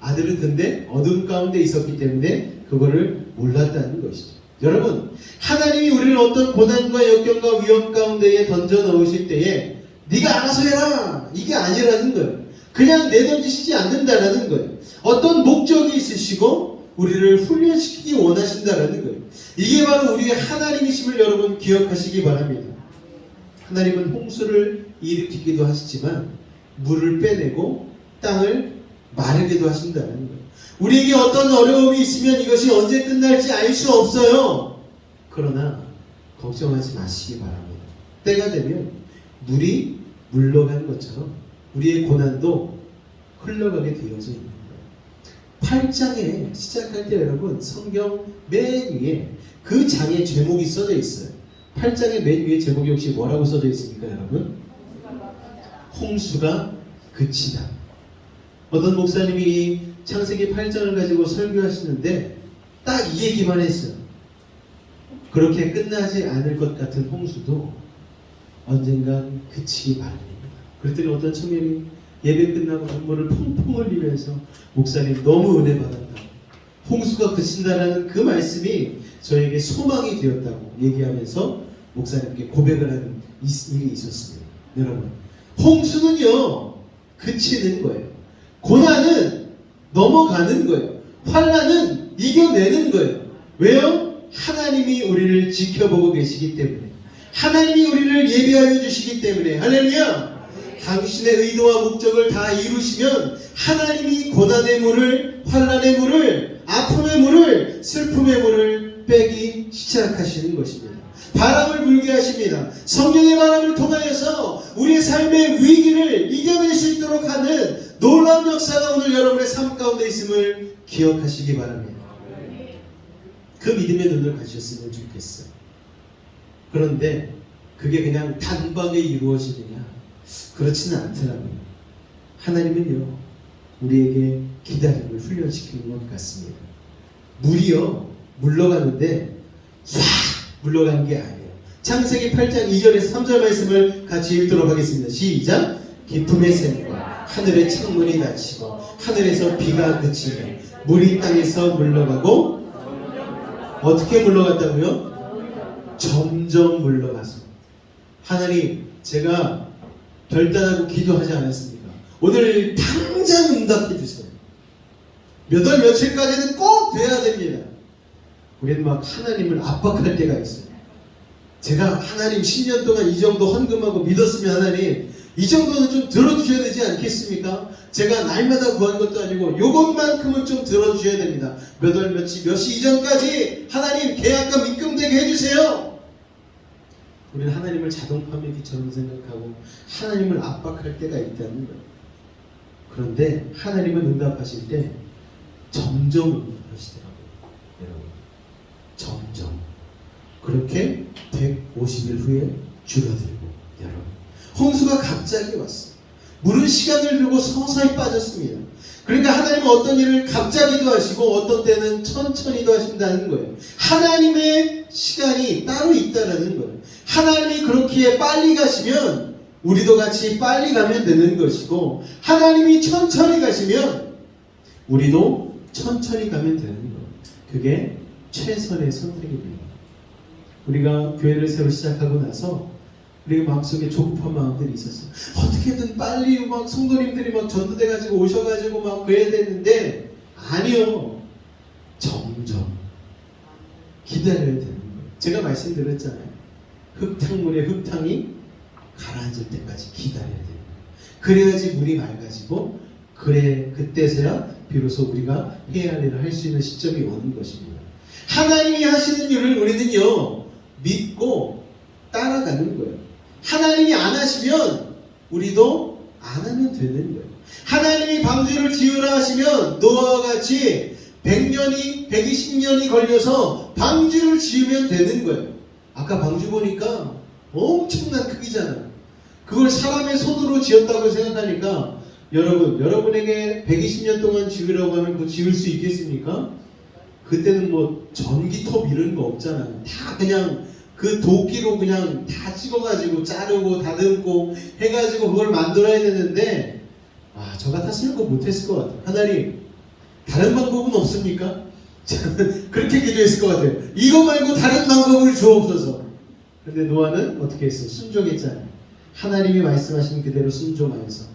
아들은 근데 어둠 가운데 있었기 때문에 그거를 몰랐다는 것이죠. 여러분, 하나님이 우리를 어떤 고난과 역경과 위험 가운데에 던져 넣으실 때에 네가 알아서 해라, 이게 아니라는 거예요. 그냥 내던지시지 않는다라는 거예요. 어떤 목적이 있으시고 우리를 훈련시키기 원하신다라는 거예요. 이게 바로 우리의 하나님이심을 여러분 기억하시기 바랍니다. 하나님은 홍수를 일으키기도 하시지만 물을 빼내고 땅을 마르게도 하신다는 거예요. 우리에게 어떤 어려움이 있으면 이것이 언제 끝날지 알 수 없어요. 그러나 걱정하지 마시기 바랍니다. 때가 되면 물이 물러간 것처럼 우리의 고난도 흘러가게 되어져 있는 거예요. 8장에 시작할 때 여러분 성경 맨 위에 그 장의 제목이 써져 있어요. 8장의 맨 위에 제목이 혹시 뭐라고 써져 있습니까 여러분? 홍수가 그치다. 어떤 목사님이 창세기 8장을 가지고 설교하시는데 딱 이 얘기만 했어요. 그렇게 끝나지 않을 것 같은 홍수도 언젠간 그치기 마련입니다. 그랬더니 어떤 청년이 예배 끝나고 눈물을 펑펑 흘리면서 목사님 너무 은혜 받았다. 홍수가 그친다라는 그 말씀이 저에게 소망이 되었다고 얘기하면서 목사님께 고백을 하는 일이 있었습니다. 여러분, 홍수는요 그치는 거예요. 고난은 넘어가는 거예요. 환난은 이겨내는 거예요. 왜요? 하나님이 우리를 지켜보고 계시기 때문에, 하나님이 우리를 예비하여 주시기 때문에. 할렐루야! 당신의 의도와 목적을 다 이루시면 하나님이 고난의 물을, 환난의 물을, 아픔의 물을, 슬픔의 물을 빼기 시작하시는 것입니다. 바람을 불게 하십니다. 성령의 바람을 통하여서 우리의 삶의 위기를 이겨낼 수 있도록 하는 놀라운 역사가 오늘 여러분의 삶 가운데 있음을 기억하시기 바랍니다. 그 믿음의 눈을 가지셨으면 좋겠어요. 그런데 그게 그냥 단박에 이루어지느냐? 그렇지는 않더라고요. 하나님은요 우리에게 기다림을 훈련시키는 것 같습니다. 물이요 물러가는데 싹 물러가는 게 아니에요. 창세기 8장 2절에서 3절 말씀을 같이 읽도록 하겠습니다. 시작. 기쁨의 샘과 하늘의 창문이 닫히고 하늘에서 비가 그치며 물이 땅에서 물러가고, 어떻게 물러갔다고요? 점점 물러가서. 하나님, 제가 결단하고 기도하지 않았습니까? 오늘 당장 응답해 주세요. 몇 월 며칠까지는 꼭 돼야 됩니다. 우리는 막 하나님을 압박할 때가 있어요. 제가 하나님 10년 동안 이 정도 헌금하고 믿었으면 하나님 이 정도는 좀 들어주셔야 되지 않겠습니까? 제가 날마다 구한 것도 아니고 요것만큼은 좀 들어주셔야 됩니다. 몇 월 며칠 몇 시 이전까지 하나님 계약금 입금되게 해주세요. 우리는 하나님을 자동 판매기처럼 생각하고 하나님을 압박할 때가 있다는 거예요. 그런데 하나님은 응답하실 때 점점 응답하시더라고요. 여러분, 점점. 그렇게 150일 후에 줄어들고, 여러분, 홍수가 갑자기 왔어요. 물은 시간을 두고 서서히 빠졌습니다. 그러니까 하나님은 어떤 일을 갑자기도 하시고 어떤 때는 천천히도 하신다는 거예요. 하나님의 시간이 따로 있다는 거예요. 하나님이 그렇기에 빨리 가시면 우리도 같이 빨리 가면 되는 것이고, 하나님이 천천히 가시면 우리도 천천히 가면 되는 거예요. 그게 최선의 선택입니다. 우리가 교회를 새로 시작하고 나서 우리가 마음속에 조급한 마음들이 있었어요. 어떻게든 빨리 막 성도님들이 막 전도돼가지고 오셔가지고 막 그래야 되는데, 아니요. 점점 기다려야 되는 거예요. 제가 말씀드렸잖아요. 흙탕물에 흙탕이 가라앉을 때까지 기다려야 돼요. 그래야지 물이 맑아지고, 그래 그때서야 비로소 우리가 해야 할 일을 할 수 있는 시점이 오는 것입니다. 하나님이 하시는 일을 우리는요 믿고 따라가는 거예요. 하나님이 안 하시면 우리도 안 하면 되는 거예요. 하나님이 방주를 지으라 하시면 노아와 같이 100년이 120년이 걸려서 방주를 지으면 되는 거예요. 아까 방주 보니까 엄청난 크기잖아요. 그걸 사람의 손으로 지었다고 생각하니까 여러분에게 120년 동안 지으라고 하면 그거 지을 수 있겠습니까? 그때는 뭐 전기톱 이런 거 없잖아요. 다 그냥 그 도끼로 그냥 다 찍어가지고 자르고 다듬고 해가지고 그걸 만들어야 되는데, 저 같았으면 그거 못했을 것 같아요. 하나님, 다른 방법은 없습니까? 저는 그렇게 기도했을 것 같아요. 이거 말고 다른 방법을 주옵소서. 근데 노아는 어떻게 했어요? 순종했잖아요. 하나님이 말씀하신 그대로 순종하여서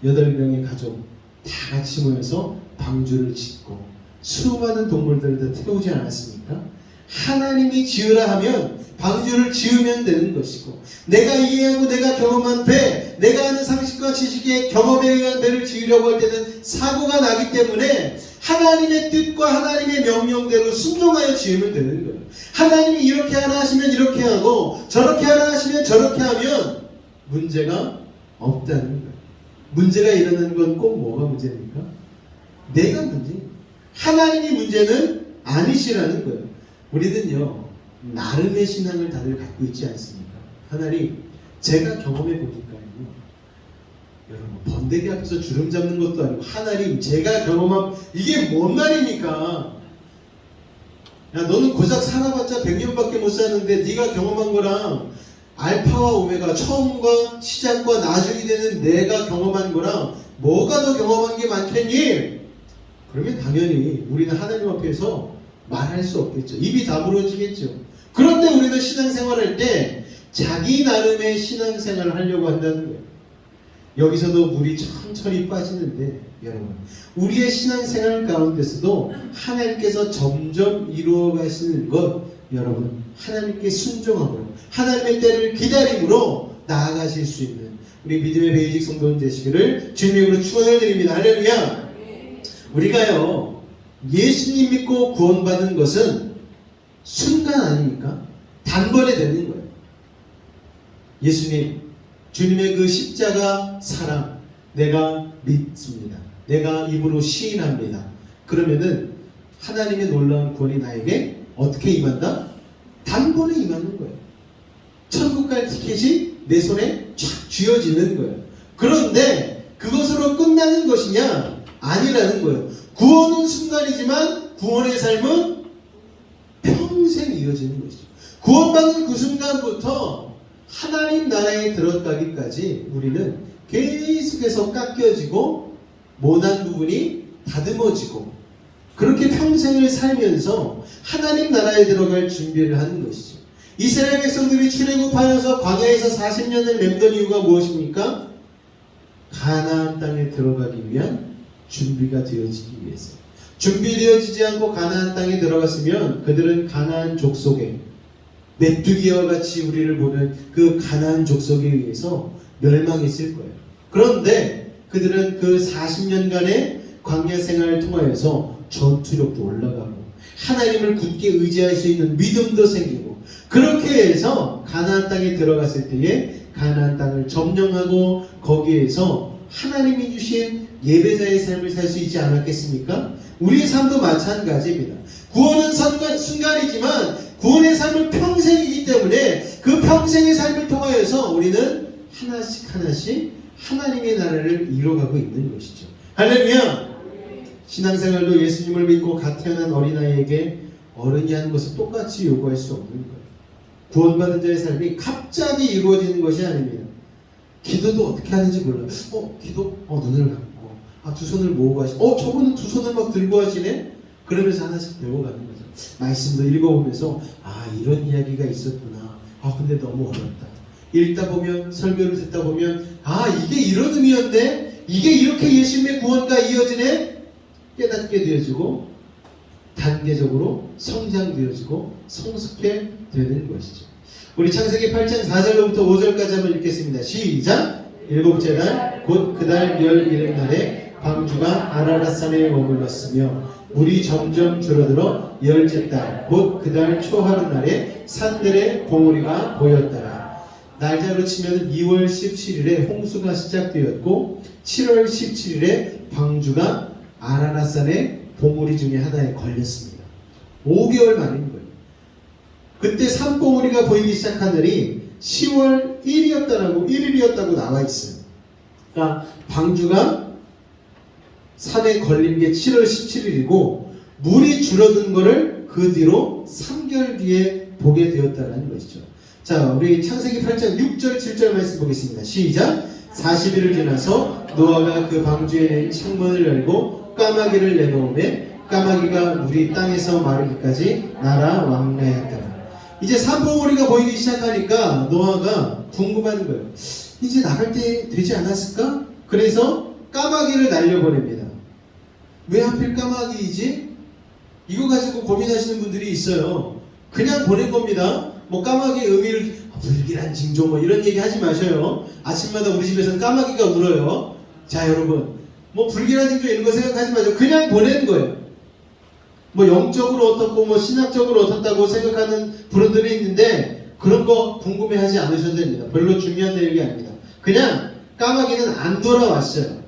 8명의 가족 다 같이 모여서 방주를 짓고 수많은 동물들을 다 태우지 않았습니까? 하나님이 지으라 하면 방주를 지으면 되는 것이고, 내가 이해하고 내가 경험한 배, 내가 아는 상식과 지식의 경험에 의한 배를 지으려고 할 때는 사고가 나기 때문에 하나님의 뜻과 하나님의 명령대로 순종하여 지으면 되는 거예요. 하나님이 이렇게 하라 하시면 이렇게 하고 저렇게 하라 하시면 저렇게 하면 문제가 없다는 거예요. 문제가 일어나는 건 꼭 뭐가 문제입니까? 내가 문제예요. 하나님이 문제는 아니시라는 거예요. 우리는요, 나름의 신앙을 다들 갖고 있지 않습니까? 하나님, 제가 경험해 보니까요, 여러분, 번데기 앞에서 주름 잡는 것도 아니고, 하나님, 제가 경험한, 이게 뭔 말입니까? 야, 너는 고작 살아봤자 100년밖에 못 사는데 네가 경험한 거랑 알파와 오메가, 처음과 시작과 나중이 되는 내가 경험한 거랑 뭐가 더 경험한 게 많겠니? 그러면 당연히 우리는 하나님 앞에서 말할 수 없겠죠. 입이 다물어지겠죠. 그런데 우리는 신앙생활할 때 자기 나름의 신앙생활을 하려고 한다는 거예요. 여기서도 물이 천천히 빠지는데, 여러분, 우리의 신앙생활 가운데서도 하나님께서 점점 이루어 가시는 것, 여러분, 하나님께 순종함으로, 하나님의 때를 기다림으로 나아가실 수 있는 우리 믿음의 베이직 성도님 되시기를 주님으로 축원을 드립니다. 할렐루야. 우리가요, 예수님 믿고 구원받은 것은 순간 아닙니까? 단번에 되는 거예요. 예수님, 주님의 그 십자가 사랑 내가 믿습니다. 내가 입으로 시인합니다. 그러면은 하나님의 놀라운 구원이 나에게 어떻게 임한다? 단번에 임하는 거예요. 천국 갈 티켓이 내 손에 쫙 쥐어지는 거예요. 그런데 그것으로 끝나는 것이냐? 아니라는 거예요. 구원은 순간이지만 구원의 삶은 평생 이어지는 것이죠. 구원받는 그 순간부터 하나님 나라에 들어가기까지 우리는 계속해서 깎여지고 모난 부분이 다듬어지고 그렇게 평생을 살면서 하나님 나라에 들어갈 준비를 하는 것이죠. 이스라엘 백성들이 출애굽하여서 광야에서 40년을 맴돈 이유가 무엇입니까? 가나안 땅에 들어가기 위한 준비가 되어지기 위해서. 준비되어지지 않고 가나안 땅에 들어갔으면 그들은 가나안 족속에 메뚜기와 같이 우리를 보는 그 가나안 족속에 의해서 멸망했을 거예요. 그런데 그들은 그 40년간의 광야 생활을 통하여서 전투력도 올라가고 하나님을 굳게 의지할 수 있는 믿음도 생기고 그렇게 해서 가나안 땅에 들어갔을 때에 가나안 땅을 점령하고 거기에서 하나님이 주신 예배자의 삶을 살 수 있지 않았겠습니까? 우리의 삶도 마찬가지입니다. 구원은 순간이지만 구원의 삶은 평생이기 때문에 그 평생의 삶을 통하여서 우리는 하나씩 하나씩 하나님의 나라를 이뤄가고 있는 것이죠. 할렐루야! 신앙생활도 예수님을 믿고 갓 태어난 어린아이에게 어른이 하는 것을 똑같이 요구할 수 없는 거예요. 구원받은 자의 삶이 갑자기 이루어지는 것이 아닙니다. 기도도 어떻게 하는지 몰라요. 기도? 눈을 감고 두 손을 모으고 하시 저분은 두 손을 막 들고 하시네? 그러면서 하나씩 배워가는 거죠. 말씀도 읽어보면서 이런 이야기가 있었구나. 근데 너무 어렵다. 읽다 보면 설교를 듣다 보면 이게 이런 의미였네? 이게 이렇게 예수님의 구원과 이어지네? 깨닫게 되어지고 단계적으로 성장되어지고 성숙해 되는 것이죠. 우리 창세기 8장 4절로부터 5절까지 한번 읽겠습니다. 시작! 일곱째 날 곧 그달 11일날에 방주가 아라랏산에 머물렀으며 물이 점점 줄어들어 열째 달 곧 그달 초하루날에 산들의 봉우리가 보였더라. 날짜로 치면 2월 17일에 홍수가 시작되었고 7월 17일에 방주가 아라랏산의 봉우리 중에 하나에 걸렸습니다. 5개월 만인 거예요. 그때 산봉우리가 보이기 시작한 날이 10월 1일이었다고 나와 있어요. 그러니까 방주가 산에 걸린 게 7월 17일이고 물이 줄어든 거를 그 뒤로 3개월 뒤에 보게 되었다는 것이죠. 자, 우리 창세기 8장 6절 7절 말씀 보겠습니다. 시작! 40일을 지나서 노아가 그 방주에 낸 창문을 열고 까마귀를 내놓으매 까마귀가 물이 땅에서 마르기까지 날아 왕래하였더라. 이제 산봉우리가 보이기 시작하니까 노아가 궁금한 거예요. 이제 나갈 때 되지 않았을까? 그래서 까마귀를 날려보냅니다. 왜 하필 까마귀이지? 이거 가지고 고민하시는 분들이 있어요. 그냥 보낸 겁니다. 뭐 까마귀의 의미를 불길한 징조 뭐 이런 얘기 하지 마셔요. 아침마다 우리 집에서는 까마귀가 울어요. 자 여러분, 뭐 불길한 징조 이런 거 생각하지 마세요. 그냥 보내는 거예요. 뭐 영적으로 어떻고 뭐 신학적으로 어떻다고 생각하는 분들이 있는데 그런 거 궁금해하지 않으셔도 됩니다. 별로 중요한 내용이 아닙니다. 그냥 까마귀는 안 돌아왔어요.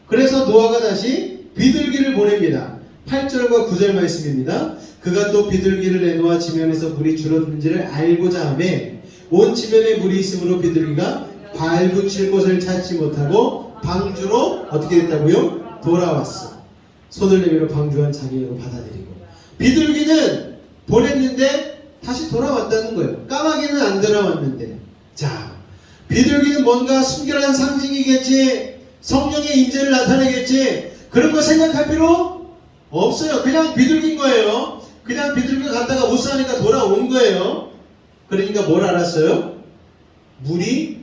그래서 노아가 다시 비둘기를 보냅니다. 8절과 9절 말씀입니다. 그가 또 비둘기를 내놓아 지면에서 물이 줄어드는지를 알고자 하매 온 지면에 물이 있으므로 비둘기가 발붙일 곳을 찾지 못하고 방주로 어떻게 됐다고요? 돌아왔어. 손을 내밀어 방주한 자기로 받아들이고, 비둘기는 보냈는데 다시 돌아왔다는 거예요. 까마귀는 안 돌아왔는데. 자, 비둘기는 뭔가 순결한 상징이겠지, 성령의 임재를 나타내겠지, 그런 거 생각할 필요 없어요. 그냥 비둘기인 거예요. 그냥 비둘기가 갔다가 못 사니까 돌아온 거예요. 그러니까 뭘 알았어요? 물이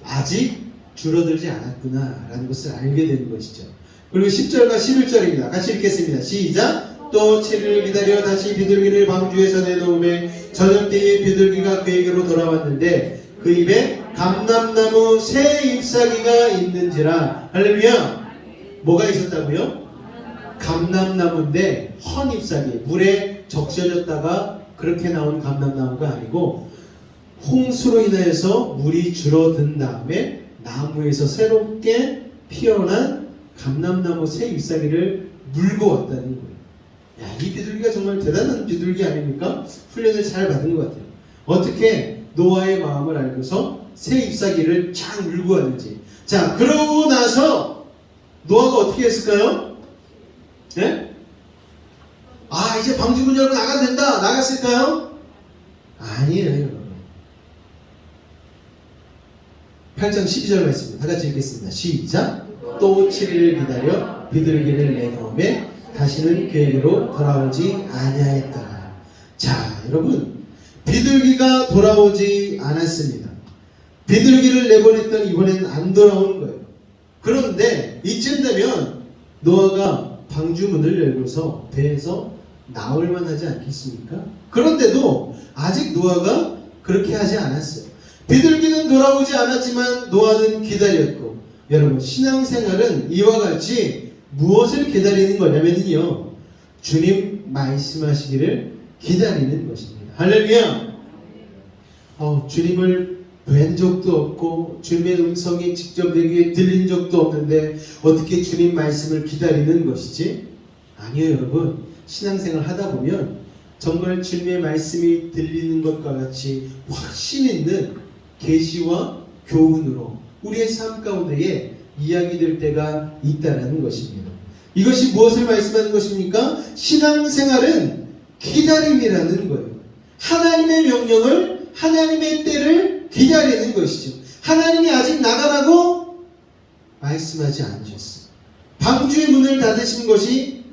아직 줄어들지 않았구나 라는 것을 알게 되는 것이죠. 그리고 10절과 11절입니다. 같이 읽겠습니다. 시작! 또 7일을 기다려 다시 비둘기를 방주에서 내놓음에 저녁때에 비둘기가 그에게로 돌아왔는데 그 입에 감람나무 새 잎사귀가 있는지라. 할렐루야! 뭐가 있었다고요? 감람나무인데 헌 잎사귀, 물에 적셔졌다가 그렇게 나온 감람나무가 아니고 홍수로 인하여서 물이 줄어든 다음에 나무에서 새롭게 피어난 감람나무 새 잎사귀를 물고 왔다는 거예요. 야, 이 비둘기가 정말 대단한 비둘기 아닙니까? 훈련을 잘 받은 것 같아요. 어떻게 노아의 마음을 알고서 새 잎사귀를 쫙 물고 왔는지. 자, 그러고 나서 노아가 어떻게 했을까요? 예? 아, 이제 방주문 열고 나가도 된다. 나갔을까요? 아니에요. 8장 12절 말씀입니다. 다 같이 읽겠습니다. 시작! 또 7일을 기다려 비둘기를 내놓음에 다시는 그에게로 돌아오지 아니하였더라. 자, 여러분, 비둘기가 돌아오지 않았습니다. 비둘기를 내보냈더니 이번에는 안 돌아오는 거예요. 그런데 이쯤 되면 노아가 방주문을 열고서 배에서 나올 만하지 않겠습니까? 그런데도 아직 노아가 그렇게 하지 않았어요. 비둘기는 돌아오지 않았지만 노아는 기다렸고, 여러분, 신앙생활은 이와 같이 무엇을 기다리는 거냐면요, 주님 말씀하시기를 기다리는 것입니다. 할렐루야! 주님을 뵌 적도 없고 주님의 음성이 직접 내게 들린 적도 없는데 어떻게 주님 말씀을 기다리는 것이지? 아니요, 여러분. 신앙생활 하다 보면 정말 주님의 말씀이 들리는 것과 같이 확신 있는 계시와 교훈으로 우리의 삶 가운데에 이야기될 때가 있다라는 것입니다. 이것이 무엇을 말씀하는 것입니까? 신앙생활은 기다림이라는 거예요. 하나님의 명령을, 하나님의 때를 기다리는 것이죠. 하나님이 아직 나가라고 말씀하지 않으셨어요. 방주의 문을 닫으신 것이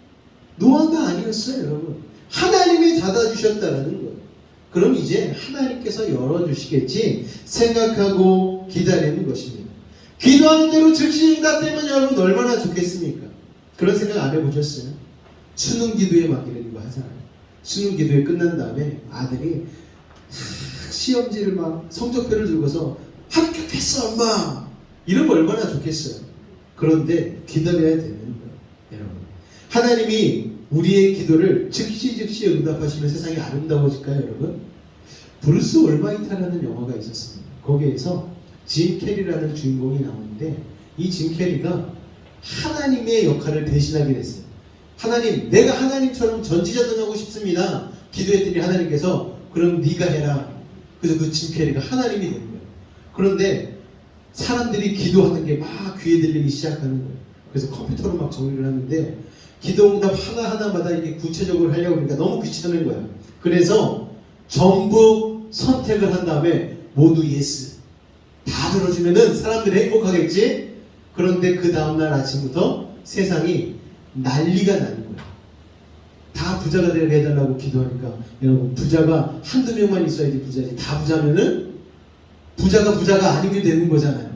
노아가 아니었어요, 여러분. 하나님이 닫아주셨다는 거예요. 그럼 이제 하나님께서 열어주시겠지 생각하고 기다리는 것입니다. 기도하는 대로 즉시 응답되면 여러분 얼마나 좋겠습니까? 그런 생각 안 해보셨어요? 수능 기도에 맡기는 거 하잖아요. 수능 기도에 끝난 다음에 아들이 시험지를 막 성적표를 들고서 합격했어 엄마, 이런 거 얼마나 좋겠어요. 그런데 기다려야 되는 거예요, 여러분. 하나님이 우리의 기도를 즉시 응답하시면 세상이 아름다워질까요, 여러분? 브루스 올마이트라는 영화가 있었습니다. 거기에서 짐 캐리라는 주인공이 나오는데 이 짐 캐리가 하나님의 역할을 대신하게 됐어요. 하나님, 내가 하나님처럼 전지전능하고 싶습니다. 기도했더니 하나님께서 그럼 네가 해라. 그래서 그 짐 캐리가 하나님이 된 거예요. 그런데 사람들이 기도하는 게 막 귀에 들리기 시작하는 거예요. 그래서 컴퓨터로 막 정리를 하는데 기도응답 하나하나마다 이게 구체적으로 하려고 하니까 너무 귀찮은 거예요. 그래서 전부 선택을 한 다음에 모두 예스. 다 들어주면은 사람들이 행복하겠지? 그런데 그 다음날 아침부터 세상이 난리가 나는 거예요. 다 부자가 되게 해달라고 기도하니까, 여러분, 부자가 한두 명만 있어야지 부자지. 다 부자면은 부자가 아니게 되는 거잖아요.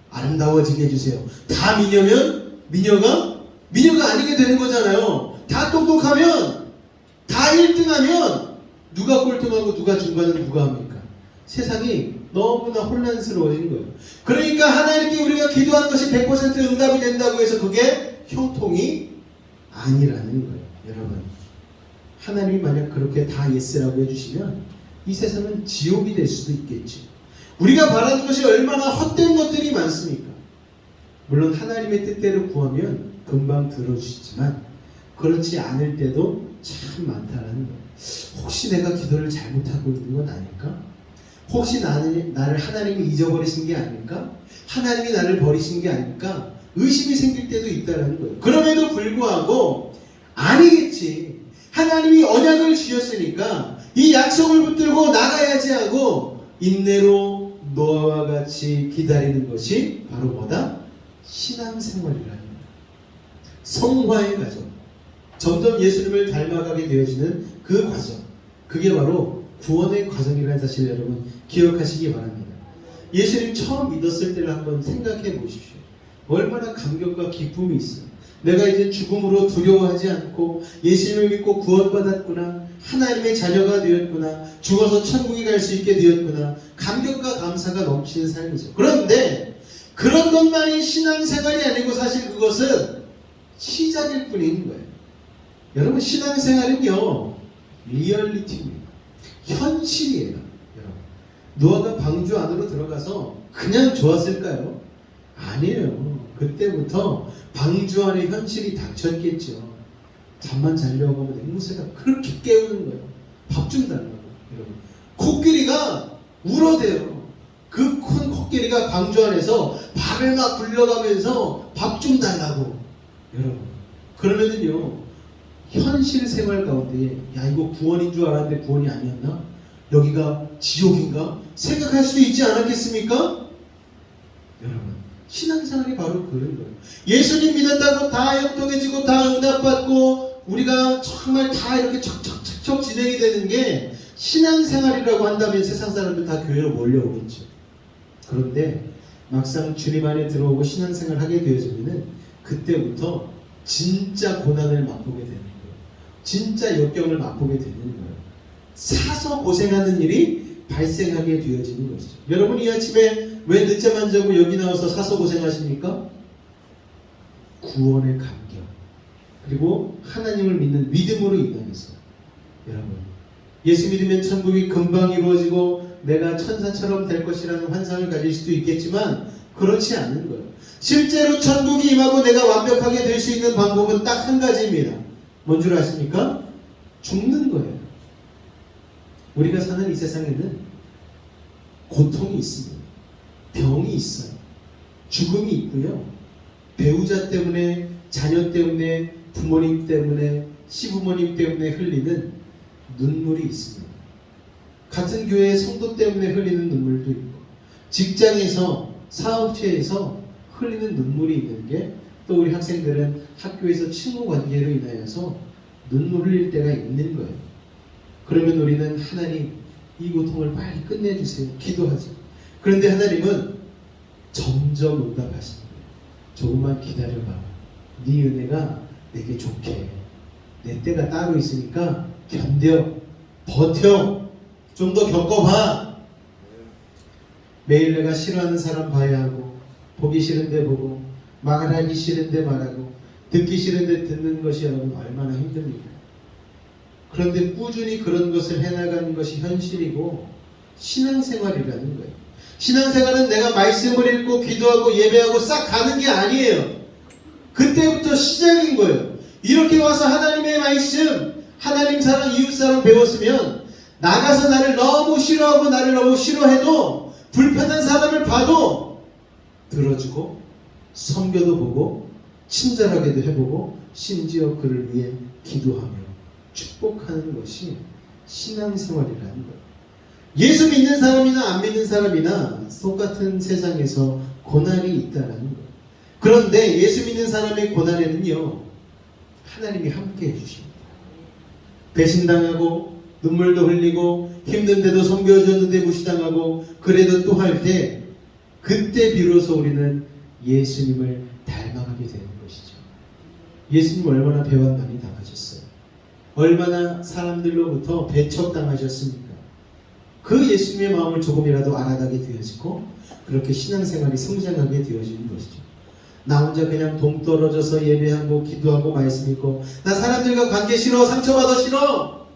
아름다워지게 해주세요. 다 미녀면 미녀가 아니게 되는 거잖아요. 다 똑똑하면, 다 1등하면 누가 꼴등하고 누가 중간은 누가 합니까? 세상이 너무나 혼란스러워진 거예요. 그러니까 하나님께 우리가 기도하는 것이 100% 응답이 된다고 해서 그게 형통이 아니라는 거예요. 여러분, 하나님이 만약 그렇게 다 예스라고 해주시면 이 세상은 지옥이 될 수도 있겠지. 우리가 바라는 것이 얼마나 헛된 것들이 많습니까? 물론 하나님의 뜻대로 구하면 금방 들어주시지만 그렇지 않을 때도 참 많다는 거예요. 혹시 내가 기도를 잘못하고 있는 건 아닐까? 혹시 나를 하나님이 잊어버리신 게 아닐까? 하나님이 나를 버리신 게 아닐까? 의심이 생길 때도 있다는 거예요. 그럼에도 불구하고 아니겠지. 하나님이 언약을 주셨으니까 이 약속을 붙들고 나가야지 하고 인내로 노아와 같이 기다리는 것이 바로 뭐다? 신앙생활이라는 거예요. 성화의 과정. 점점 예수님을 닮아가게 되어지는 그 과정. 그게 바로 구원의 과정이라는 사실 여러분 기억하시기 바랍니다. 예수님 처음 믿었을 때를 한번 생각해 보십시오. 얼마나 감격과 기쁨이 있어요. 내가 이제 죽음으로 두려워하지 않고 예수님을 믿고 구원받았구나. 하나님의 자녀가 되었구나. 죽어서 천국에 갈 수 있게 되었구나. 감격과 감사가 넘치는 삶이죠. 그런데 그런 것만이 신앙생활이 아니고 사실 그것은 시작일 뿐인 거예요. 여러분, 신앙생활은요 리얼리티입니다. 현실이에요. 여러분, 노아가 방주 안으로 들어가서 그냥 좋았을까요? 아니에요. 그때부터 방주 안에 현실이 닥쳤겠죠. 잠만 자려고 하면 앵무새가 그렇게 깨우는 거예요. 밥 좀 달라고. 여러분, 코끼리가 울어대요. 그 큰 코끼리가 방주 안에서 밥을 막 굴려가면서 밥 좀 달라고. 여러분, 그러면은요 현실 생활 가운데 야 이거 구원인 줄 알았는데 구원이 아니었나? 여기가 지옥인가? 생각할 수도 있지 않았겠습니까? 여러분, 신앙생활이 바로 그런 거예요. 예수님 믿었다고 다 형통해지고 다 응답받고 우리가 정말 다 이렇게 척척척척 진행이 되는 게 신앙생활이라고 한다면 세상 사람들 다 교회로 몰려오겠죠. 그런데 막상 주님 안에 들어오고 신앙생활 하게 되어지면 그때부터 진짜 고난을 맛보게 되는 거예요. 진짜 역경을 맛보게 되는 거예요. 사서 고생하는 일이 발생하게 되어지는 것이죠. 여러분, 이 아침에 왜 늦잠 안 자고 여기 나와서 사서 고생하십니까? 구원의 감격 그리고 하나님을 믿는 믿음으로 인하여서. 여러분, 예수 믿으면 천국이 금방 이루어지고 내가 천사처럼 될 것이라는 환상을 가질 수도 있겠지만 그렇지 않은 거예요. 실제로 천국이 임하고 내가 완벽하게 될 수 있는 방법은 딱 한 가지입니다. 뭔 줄 아십니까? 죽는 거예요. 우리가 사는 이 세상에는 고통이 있습니다. 병이 있어요. 죽음이 있고요. 배우자 때문에, 자녀 때문에, 부모님 때문에, 시부모님 때문에 흘리는 눈물이 있습니다. 같은 교회의 성도 때문에 흘리는 눈물도 있고, 직장에서, 사업체에서 흘리는 눈물이 있는 게, 또 우리 학생들은 학교에서 친구 관계로 인하여서 눈물 흘릴 때가 있는 거예요. 그러면 우리는 하나님, 이 고통을 빨리 끝내주세요. 기도하죠. 그런데 하나님은 점점 응답하시는 거예요. 조금만 기다려봐. 네 은혜가 내게 좋게. 내 때가 따로 있으니까 견뎌. 버텨. 좀 더 겪어봐. 매일 내가 싫어하는 사람 봐야 하고, 보기 싫은데 보고, 말하기 싫은데 말하고, 듣기 싫은데 듣는 것이 여러분 얼마나 힘듭니까? 그런데 꾸준히 그런 것을 해나가는 것이 현실이고 신앙생활이라는 거예요. 신앙생활은 내가 말씀을 읽고 기도하고 예배하고 싹 가는 게 아니에요. 그때부터 시작인 거예요. 이렇게 와서 하나님의 말씀, 하나님 사랑, 이웃 사랑 배웠으면 나가서 나를 너무 싫어하고 나를 너무 싫어해도 불편한 사람을 봐도 들어주고 섬겨도 보고 친절하게도 해보고 심지어 그를 위해 기도하며 축복하는 것이 신앙생활이라는 거예요. 예수 믿는 사람이나 안 믿는 사람이나 똑같은 세상에서 고난이 있다는 거예요. 그런데 예수 믿는 사람의 고난에는요 하나님이 함께 해주십니다. 배신당하고 눈물도 흘리고 힘든데도 섬겨줬는데 무시당하고 그래도 또 할 때 그때 비로소 우리는 예수님을 닮아가게 되는 것이죠. 예수님 얼마나 배와 많이 당하셨어요. 얼마나 사람들로부터 배척당하셨습니까? 그 예수님의 마음을 조금이라도 알아가게 되어지고 그렇게 신앙생활이 성장하게 되어지는 것이죠. 나 혼자 그냥 동떨어져서 예배하고 기도하고 말씀 읽고 나 사람들과 관계 싫어, 상처받아 싫어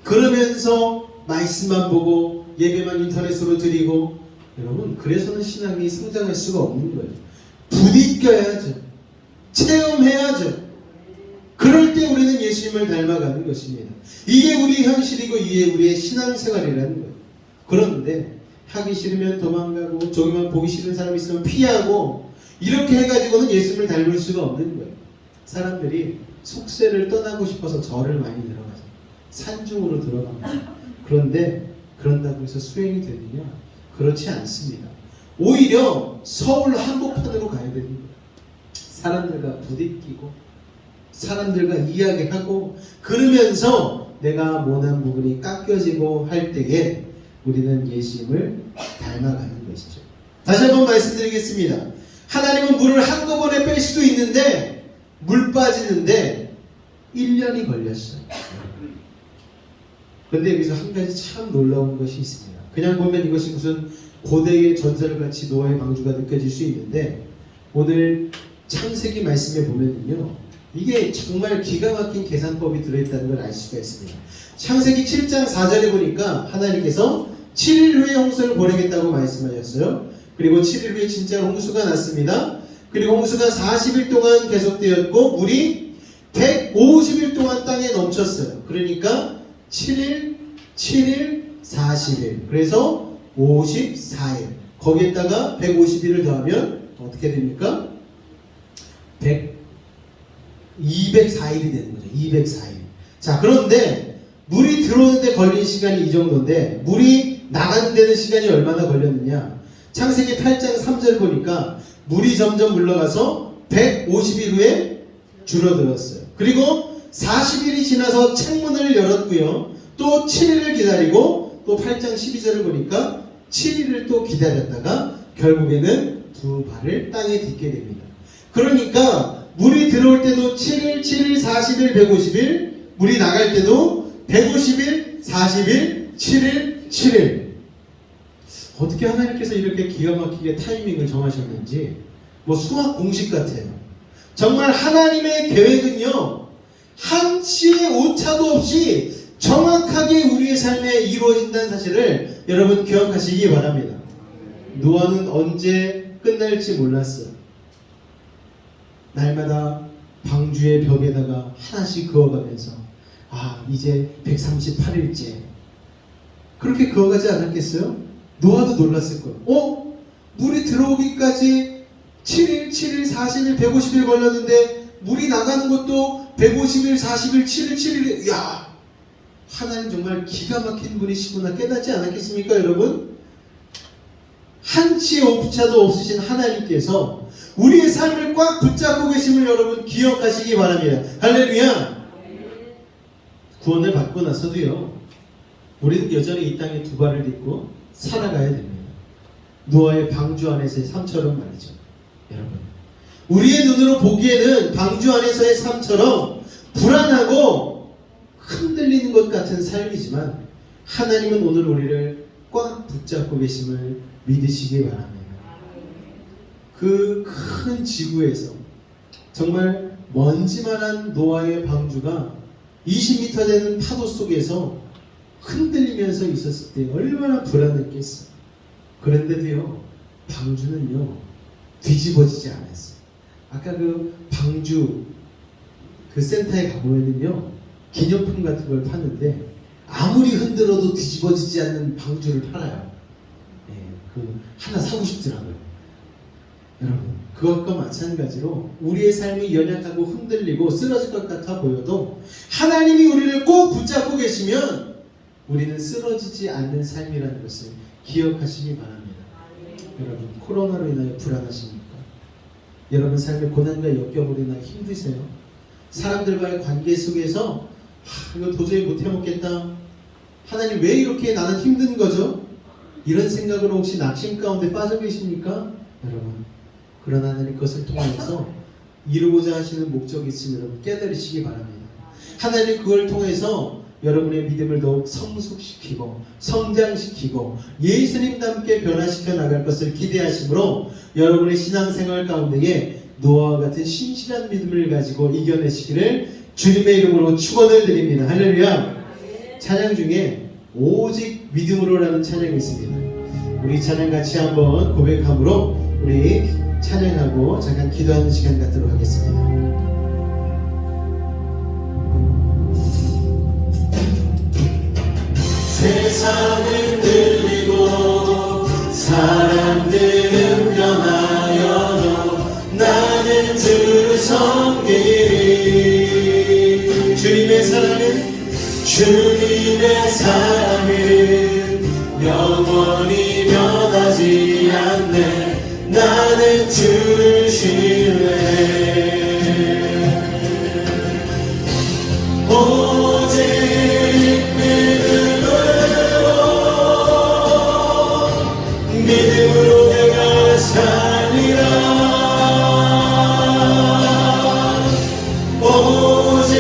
그러면서 말씀만 보고 예배만 인터넷으로 드리고, 여러분 그래서는 신앙이 성장할 수가 없는 거예요. 부딪혀야죠. 체험해야죠. 그럴 때 우리는 예수님을 닮아가는 것입니다. 이게 우리 현실이고 이게 우리의 신앙생활이라는 거예요. 그런데 하기 싫으면 도망가고 저기만 보기 싫은 사람 있으면 피하고 이렇게 해가지고는 예수님을 닮을 수가 없는 거예요. 사람들이 속세를 떠나고 싶어서 절을 많이 들어가죠. 산중으로 들어갑니다. 그런데 그런다고 해서 수행이 되느냐? 그렇지 않습니다. 오히려 서울 한복판으로 가야 되는 거예요. 사람들과 부딪히고 사람들과 이야기하고 그러면서 내가 못한 부분이 깎여지고 할 때에 우리는 예수님을 닮아가는 것이죠. 다시 한번 말씀드리겠습니다. 하나님은 물을 한꺼번에 뺄 수도 있는데 물 빠지는데 1년이 걸렸어요. 그런데 여기서 한 가지 참 놀라운 것이 있습니다. 그냥 보면 이것이 무슨 고대의 전설같이 노아의 방주가 느껴질 수 있는데 오늘 창세기 말씀에 보면요 이게 정말 기가 막힌 계산법이 들어있다는 걸 알 수가 있습니다. 창세기 7장 4절에 보니까 하나님께서 7일 후에 홍수를 보내겠다고 말씀하셨어요. 그리고 7일 후에 진짜 홍수가 났습니다. 그리고 홍수가 40일 동안 계속되었고 물이 150일 동안 땅에 넘쳤어요. 그러니까 7일, 40일 그래서 54일 거기에다가 150일을 더하면 어떻게 됩니까? 204일이 되는 거죠. 204일. 자, 그런데 물이 들어오는데 걸린 시간이 이 정도인데 물이 나가는 데는 시간이 얼마나 걸렸느냐? 창세기 8장 3절 보니까 물이 점점 물러가서 150일 후에 줄어들었어요. 그리고 40일이 지나서 창문을 열었고요. 또 7일을 기다리고 또 8장 12절을 보니까 7일을 또 기다렸다가 결국에는 두 발을 땅에 딛게 됩니다. 그러니까 물이 들어올 때도 7일, 40일, 150일, 물이 나갈 때도 150일, 40일, 7일. 어떻게 하나님께서 이렇게 기가 막히게 타이밍을 정하셨는지 뭐 수학 공식 같아요. 정말 하나님의 계획은요 한치의 오차도 없이 정확하게 우리의 삶에 이루어진다는 사실을 여러분 기억하시기 바랍니다. 노아는 언제 끝날지 몰랐어요. 날마다 방주의 벽에다가 하나씩 그어가면서 이제 138일째 그렇게 그어가지 않았겠어요? 노아도 놀랐을 거예요. 물이 들어오기까지 7일, 40일, 150일 걸렸는데 물이 나가는 것도 150일, 40일, 7일. 이야, 하나님 정말 기가 막힌 분이시구나 깨닫지 않았겠습니까, 여러분? 한치의 오차도 없으신 하나님께서 우리의 삶을 꽉 붙잡고 계심을 여러분 기억하시기 바랍니다. 할렐루야! 구원을 받고 나서도요, 우리는 여전히 이 땅에 두 발을 딛고 살아가야 됩니다. 노아의 방주 안에서의 삶처럼 말이죠. 여러분, 우리의 눈으로 보기에는 방주 안에서의 삶처럼 불안하고 흔들리는 것 같은 삶이지만 하나님은 오늘 우리를 꽉 붙잡고 계심을 믿으시기 바랍니다. 그 큰 지구에서 정말 먼지만한 노아의 방주가 20m 되는 파도 속에서 흔들리면서 있었을 때 얼마나 불안했겠어요. 그런데도요, 방주는요 뒤집어지지 않았어요. 아까 그 방주 그 센터에 가보면은요 기념품 같은 걸 파는데 아무리 흔들어도 뒤집어지지 않는 방주를 팔아요. 그 하나 사고 싶더라고요. 여러분, 그것과 마찬가지로 우리의 삶이 연약하고 흔들리고 쓰러질 것 같아 보여도 하나님이 우리를 꼭 붙잡고 계시면 우리는 쓰러지지 않는 삶이라는 것을 기억하시기 바랍니다. 여러분, 코로나로 인하여 불안하십니까? 여러분 삶의 고난과 역경으로 인하여 힘드세요? 사람들과의 관계 속에서 이거 도저히 못 해먹겠다. 하나님 왜 이렇게 나는 힘든 거죠? 이런 생각으로 혹시 낙심 가운데 빠져 계십니까? 여러분, 그런 하나님 것을 통해서 이루고자 하시는 목적이 있으면 여러분 깨달으시기 바랍니다. 하나님 그걸 통해서 여러분의 믿음을 더욱 성숙시키고 성장시키고 예수님답게 변화시켜 나갈 것을 기대하시므로 여러분의 신앙생활 가운데에 노아와 같은 신실한 믿음을 가지고 이겨내시기를 주님의 이름으로 축원을 드립니다. 할렐루야. 찬양 중에 오직 믿음으로라는 찬양이 있습니다. 우리 찬양 같이 한번 고백함으로 우리 찬양하고 잠깐 기도하는 시간 갖도록 하겠습니다. 세상은 들리고 사람들은 변하여도 나는 주를 섬기리. 주님의 사랑은 영원히 변하지 않네. 나는 주를 신뢰해. 오직 믿음으로 내가 살리라. 오직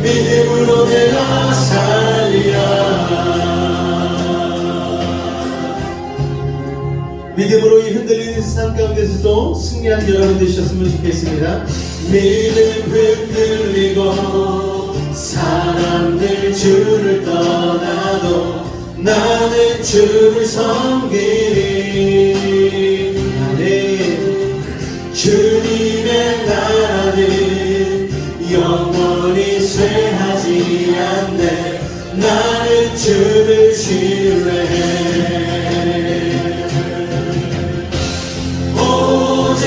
믿음으로 내가 살리라. 믿음으로 이 흔들리는 세상 가운데서도 승리한 여러분 되셨으면 좋겠습니다. 믿음 흔들리고 사람들 주를 떠나도 나는 주를 섬기리. 나는 주님의 나라는 영원히 쇠하지 않네. 나는 주를 신뢰해. 오직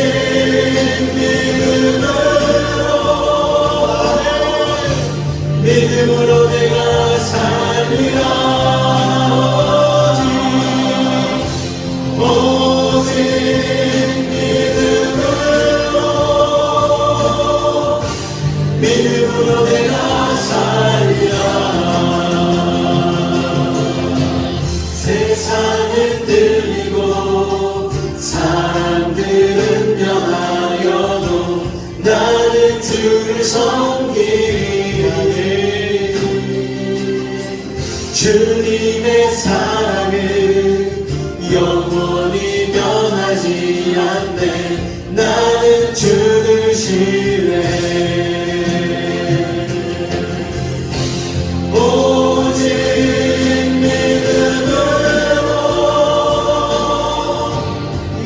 믿음으로 내가 살리라. 오직 믿음으로 내가 살리라. 세상은 들리고 사람들은 변하여도 나는 주를 섬기네. 주님의 사랑은 영원히 변하지 않네. 나는 주를 신뢰해. 오직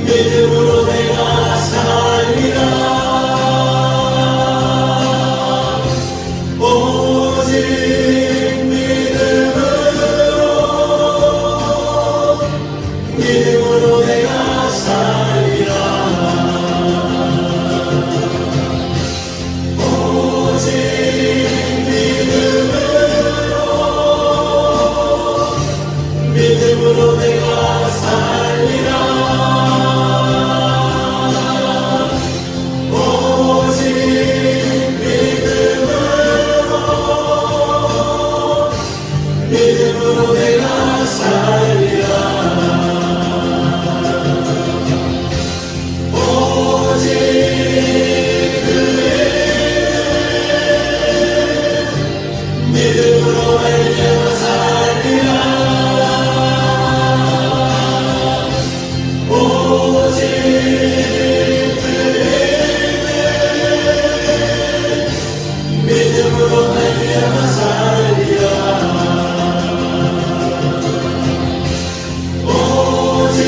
믿음으로 내가 살리라. 오직 믿음으로 내가 살리라. 오직 믿음으로 내가 살리라. 오직 믿음으로 내가 살리라. 오직 믿음으로 말미암아 살리라. 오직 믿음으로 말미암아 살리라. 오직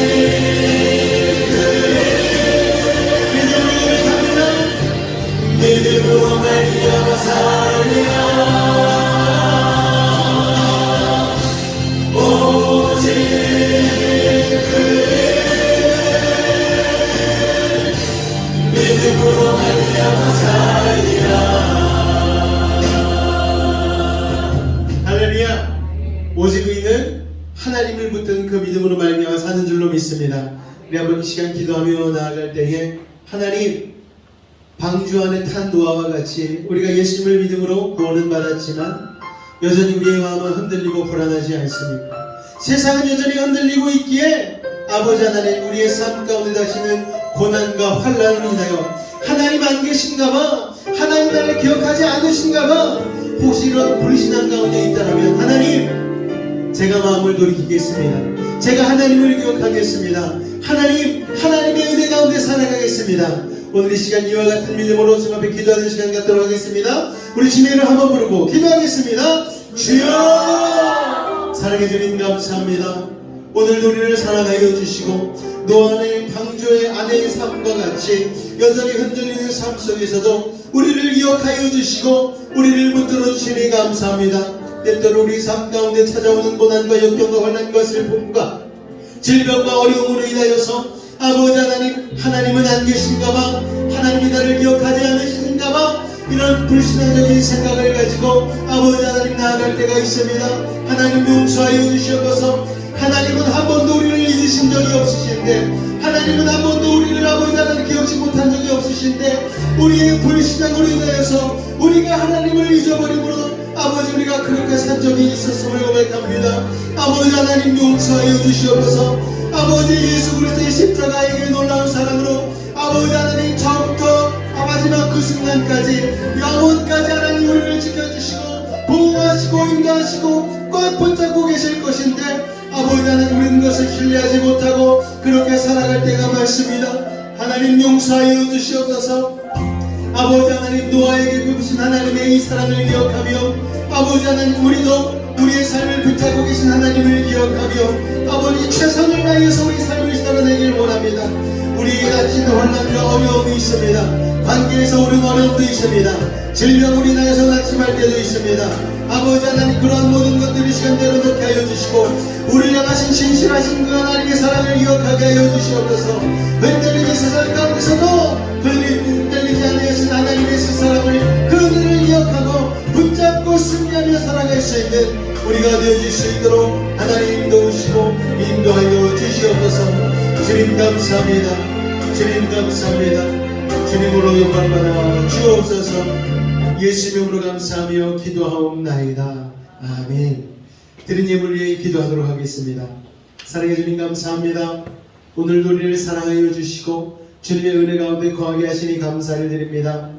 믿음으로 말미암아 살리라. 오직 믿음으로 말미암아 살리라. 할렐루야. 오직 의인은 하나님을 붙든 그 믿음으로 말미암아 사는 줄로 믿습니다. 우리 한번 이 시간 기도하며 나아갈 때에 하나님, 방주 안에 탄 노아와 같이 우리가 예수님을 믿음으로 구원은 받았지만 여전히 우리의 마음은 흔들리고 불안하지 않습니까? 세상은 여전히 흔들리고 있기에 아버지 하나님, 우리의 삶 가운데 닥치는 고난과 환난으로 인하여 하나님 안 계신가 봐. 하나님 나를 기억하지 않으신가 봐. 혹시 이런 불신앙 가운데 있다면 하나님, 제가 마음을 돌이키겠습니다. 제가 하나님을 기억하겠습니다. 하나님의 은혜 가운데 살아가겠습니다. 오늘 이 시간 이와 같은 믿음으로 주님 앞에 기도하는 시간 갖도록 하겠습니다. 우리 주님의 이름 한번 부르고 기도하겠습니다. 주여! 사랑해 주님 감사합니다. 오늘도 우리를 사랑하여 주시고 노아의 방주의 아내의 삶과 같이 여전히 흔들리는 삶 속에서도 우리를 기억하여 주시고 우리를 붙들어 주시니 감사합니다. 때때로 우리 삶 가운데 찾아오는 고난과 역경과 환난과 슬픔과 질병과 어려움으로 인하여서 아버지 하나님은 안 계신가 봐. 하나님이 나를 기억하지 않으시는가 봐. 이런 불신앙적인 생각을 가지고 아버지 하나님 나아갈 때가 있습니다. 하나님 용서하여 주시옵소서. 하나님은 한 번도 우리를 잊으신 적이 없으신데, 하나님은 한 번도 우리를 아버지 하나님 기억지 못한 적이 없으신데, 우리의 불신앙으로 인하여서 우리가 하나님을 잊어버림으로 아버지 우리가 그렇게 산 적이 있었음을 고백합니다. 아버지 하나님 용서하여 주시옵소서. 아버지 예수 그리스도의 십자가에게 놀라운 사랑으로 아버지 하나님 처음부터 마지막 그 순간까지 영원까지 하나님 우리를 지켜주시고 보호하시고 인도하시고 꽉 붙잡고 계실 것인데, 아버지 하나님 우리는 그것을 신뢰하지 못하고 그렇게 살아갈 때가 많습니다. 하나님 용서하여 주시옵소서. 아버지 하나님 노아에게 베푸신 하나님의 이 사랑을 기억하며 아버지 하나님 우리도 우리의 삶을 붙잡고 계신 하나님을 기억하며 아버지 최선을 다해서 우리 삶을 살아내길 원합니다. 우리에게 닥친 혼란과 어려움이 있습니다. 관계에서 오는 어려움도 있습니다. 질병으로 인하여서 낙심할 때도 있습니다. 아버지 하나님 그러한 모든 것들을 시간대로 놓게 하여 주시고 우리를 향하신 신실하신 그 하나님의 사랑을 기억하게 하여 주시옵소서. 흔들리는 세상 가운데서도 흔들리지 않으신 하나님의 그 사랑을 그 은혜를 기억하고 붙잡고 승리하며 살아갈 수 있는 우리가 되어질 수 있도록 하나님 도우시고 인도하여 주시옵소서. 주님 감사합니다. 주님 감사합니다. 주님으로 영광받아 주옵소서. 예수 이름으로 감사하며 기도하옵나이다. 아멘. 드린 예물 위해 기도하도록 하겠습니다. 사랑해 주님 감사합니다. 오늘도 우리를 사랑하여 주시고 주님의 은혜 가운데 거하게 하시니 감사를 드립니다.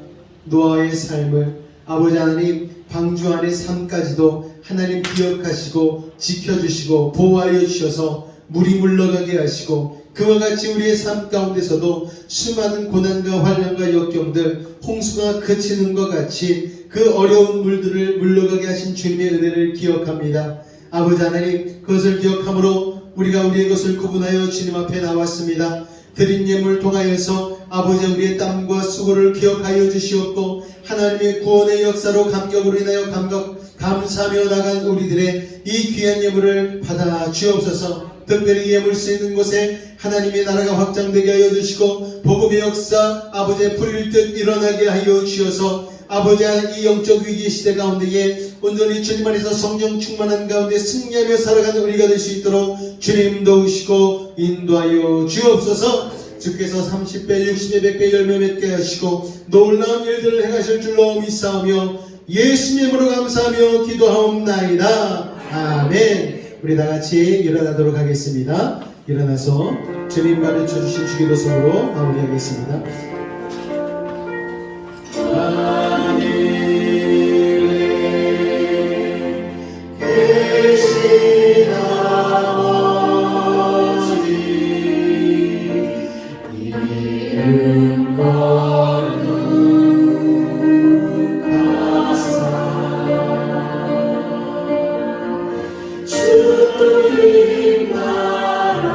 노아의 삶을 아버지 하나님 방주 안의 삶까지도 하나님 기억하시고 지켜주시고 보호하여 주셔서 물이 물러가게 하시고 그와 같이 우리의 삶 가운데서도 수많은 고난과 환난과 역경들 홍수가 그치는 것 같이 그 어려운 물들을 물러가게 하신 주님의 은혜를 기억합니다. 아버지 하나님 그것을 기억함으로 우리가 우리의 것을 구분하여 주님 앞에 나왔습니다. 드린 예물 통하여서 아버지 우리의 땀과 수고를 기억하여 주시옵고 하나님의 구원의 역사로 감격으로 인하여 감사하며 나간 우리들의 이 귀한 예물을 받아 주옵소서. 특별히 예물 쓰이는 곳에 하나님의 나라가 확장되게 하여 주시고 복음의 역사 아버지의 불일 듯 일어나게 하여 주셔서 아버지 이 영적 위기 시대 가운데에 온전히 주님 안에서 성령 충만한 가운데 승리하며 살아가는 우리가 될 수 있도록 주님 도우시고 인도하여 주옵소서. 주께서 30배 60배 100배 열매 맺게 하시고 놀라운 일들을 행하실 줄로 믿사오며 예수님의 이름으로 감사하며 기도하옵나이다. 아멘. 우리 다같이 일어나도록 하겠습니다. 일어나서 주님 가르쳐 주신 주기도성으로 마무리하겠습니다. 주님 나라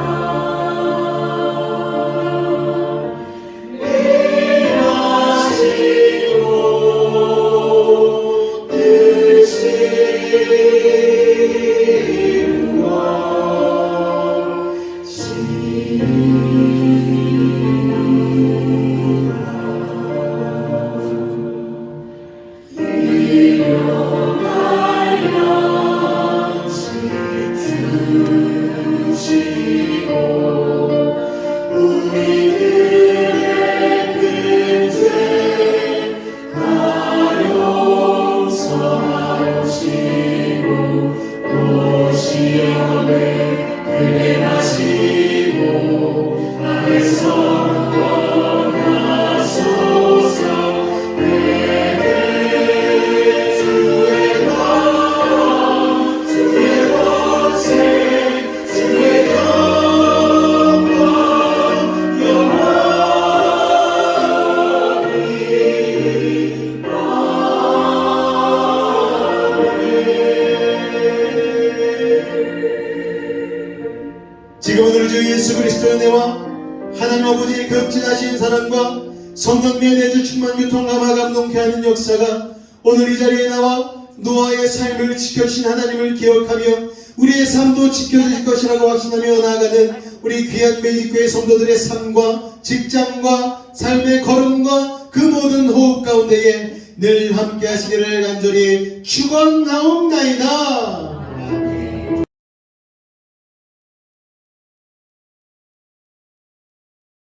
예수 그리스도의 은혜와 하나님 아버지의 극진하신 사랑과 성령님의 내주 충만 교통감화 감동케 하는 역사가 오늘 이 자리에 나와 노아의 삶을 지켜주신 하나님을 기억하며 우리의 삶도 지켜주실 것이라고 확신하며 나아가는 우리 귀한 매직교회 성도들의 삶과 직장과 삶의 걸음과 그 모든 호흡 가운데에 늘 함께 하시기를 간절히 축원하옵나이다.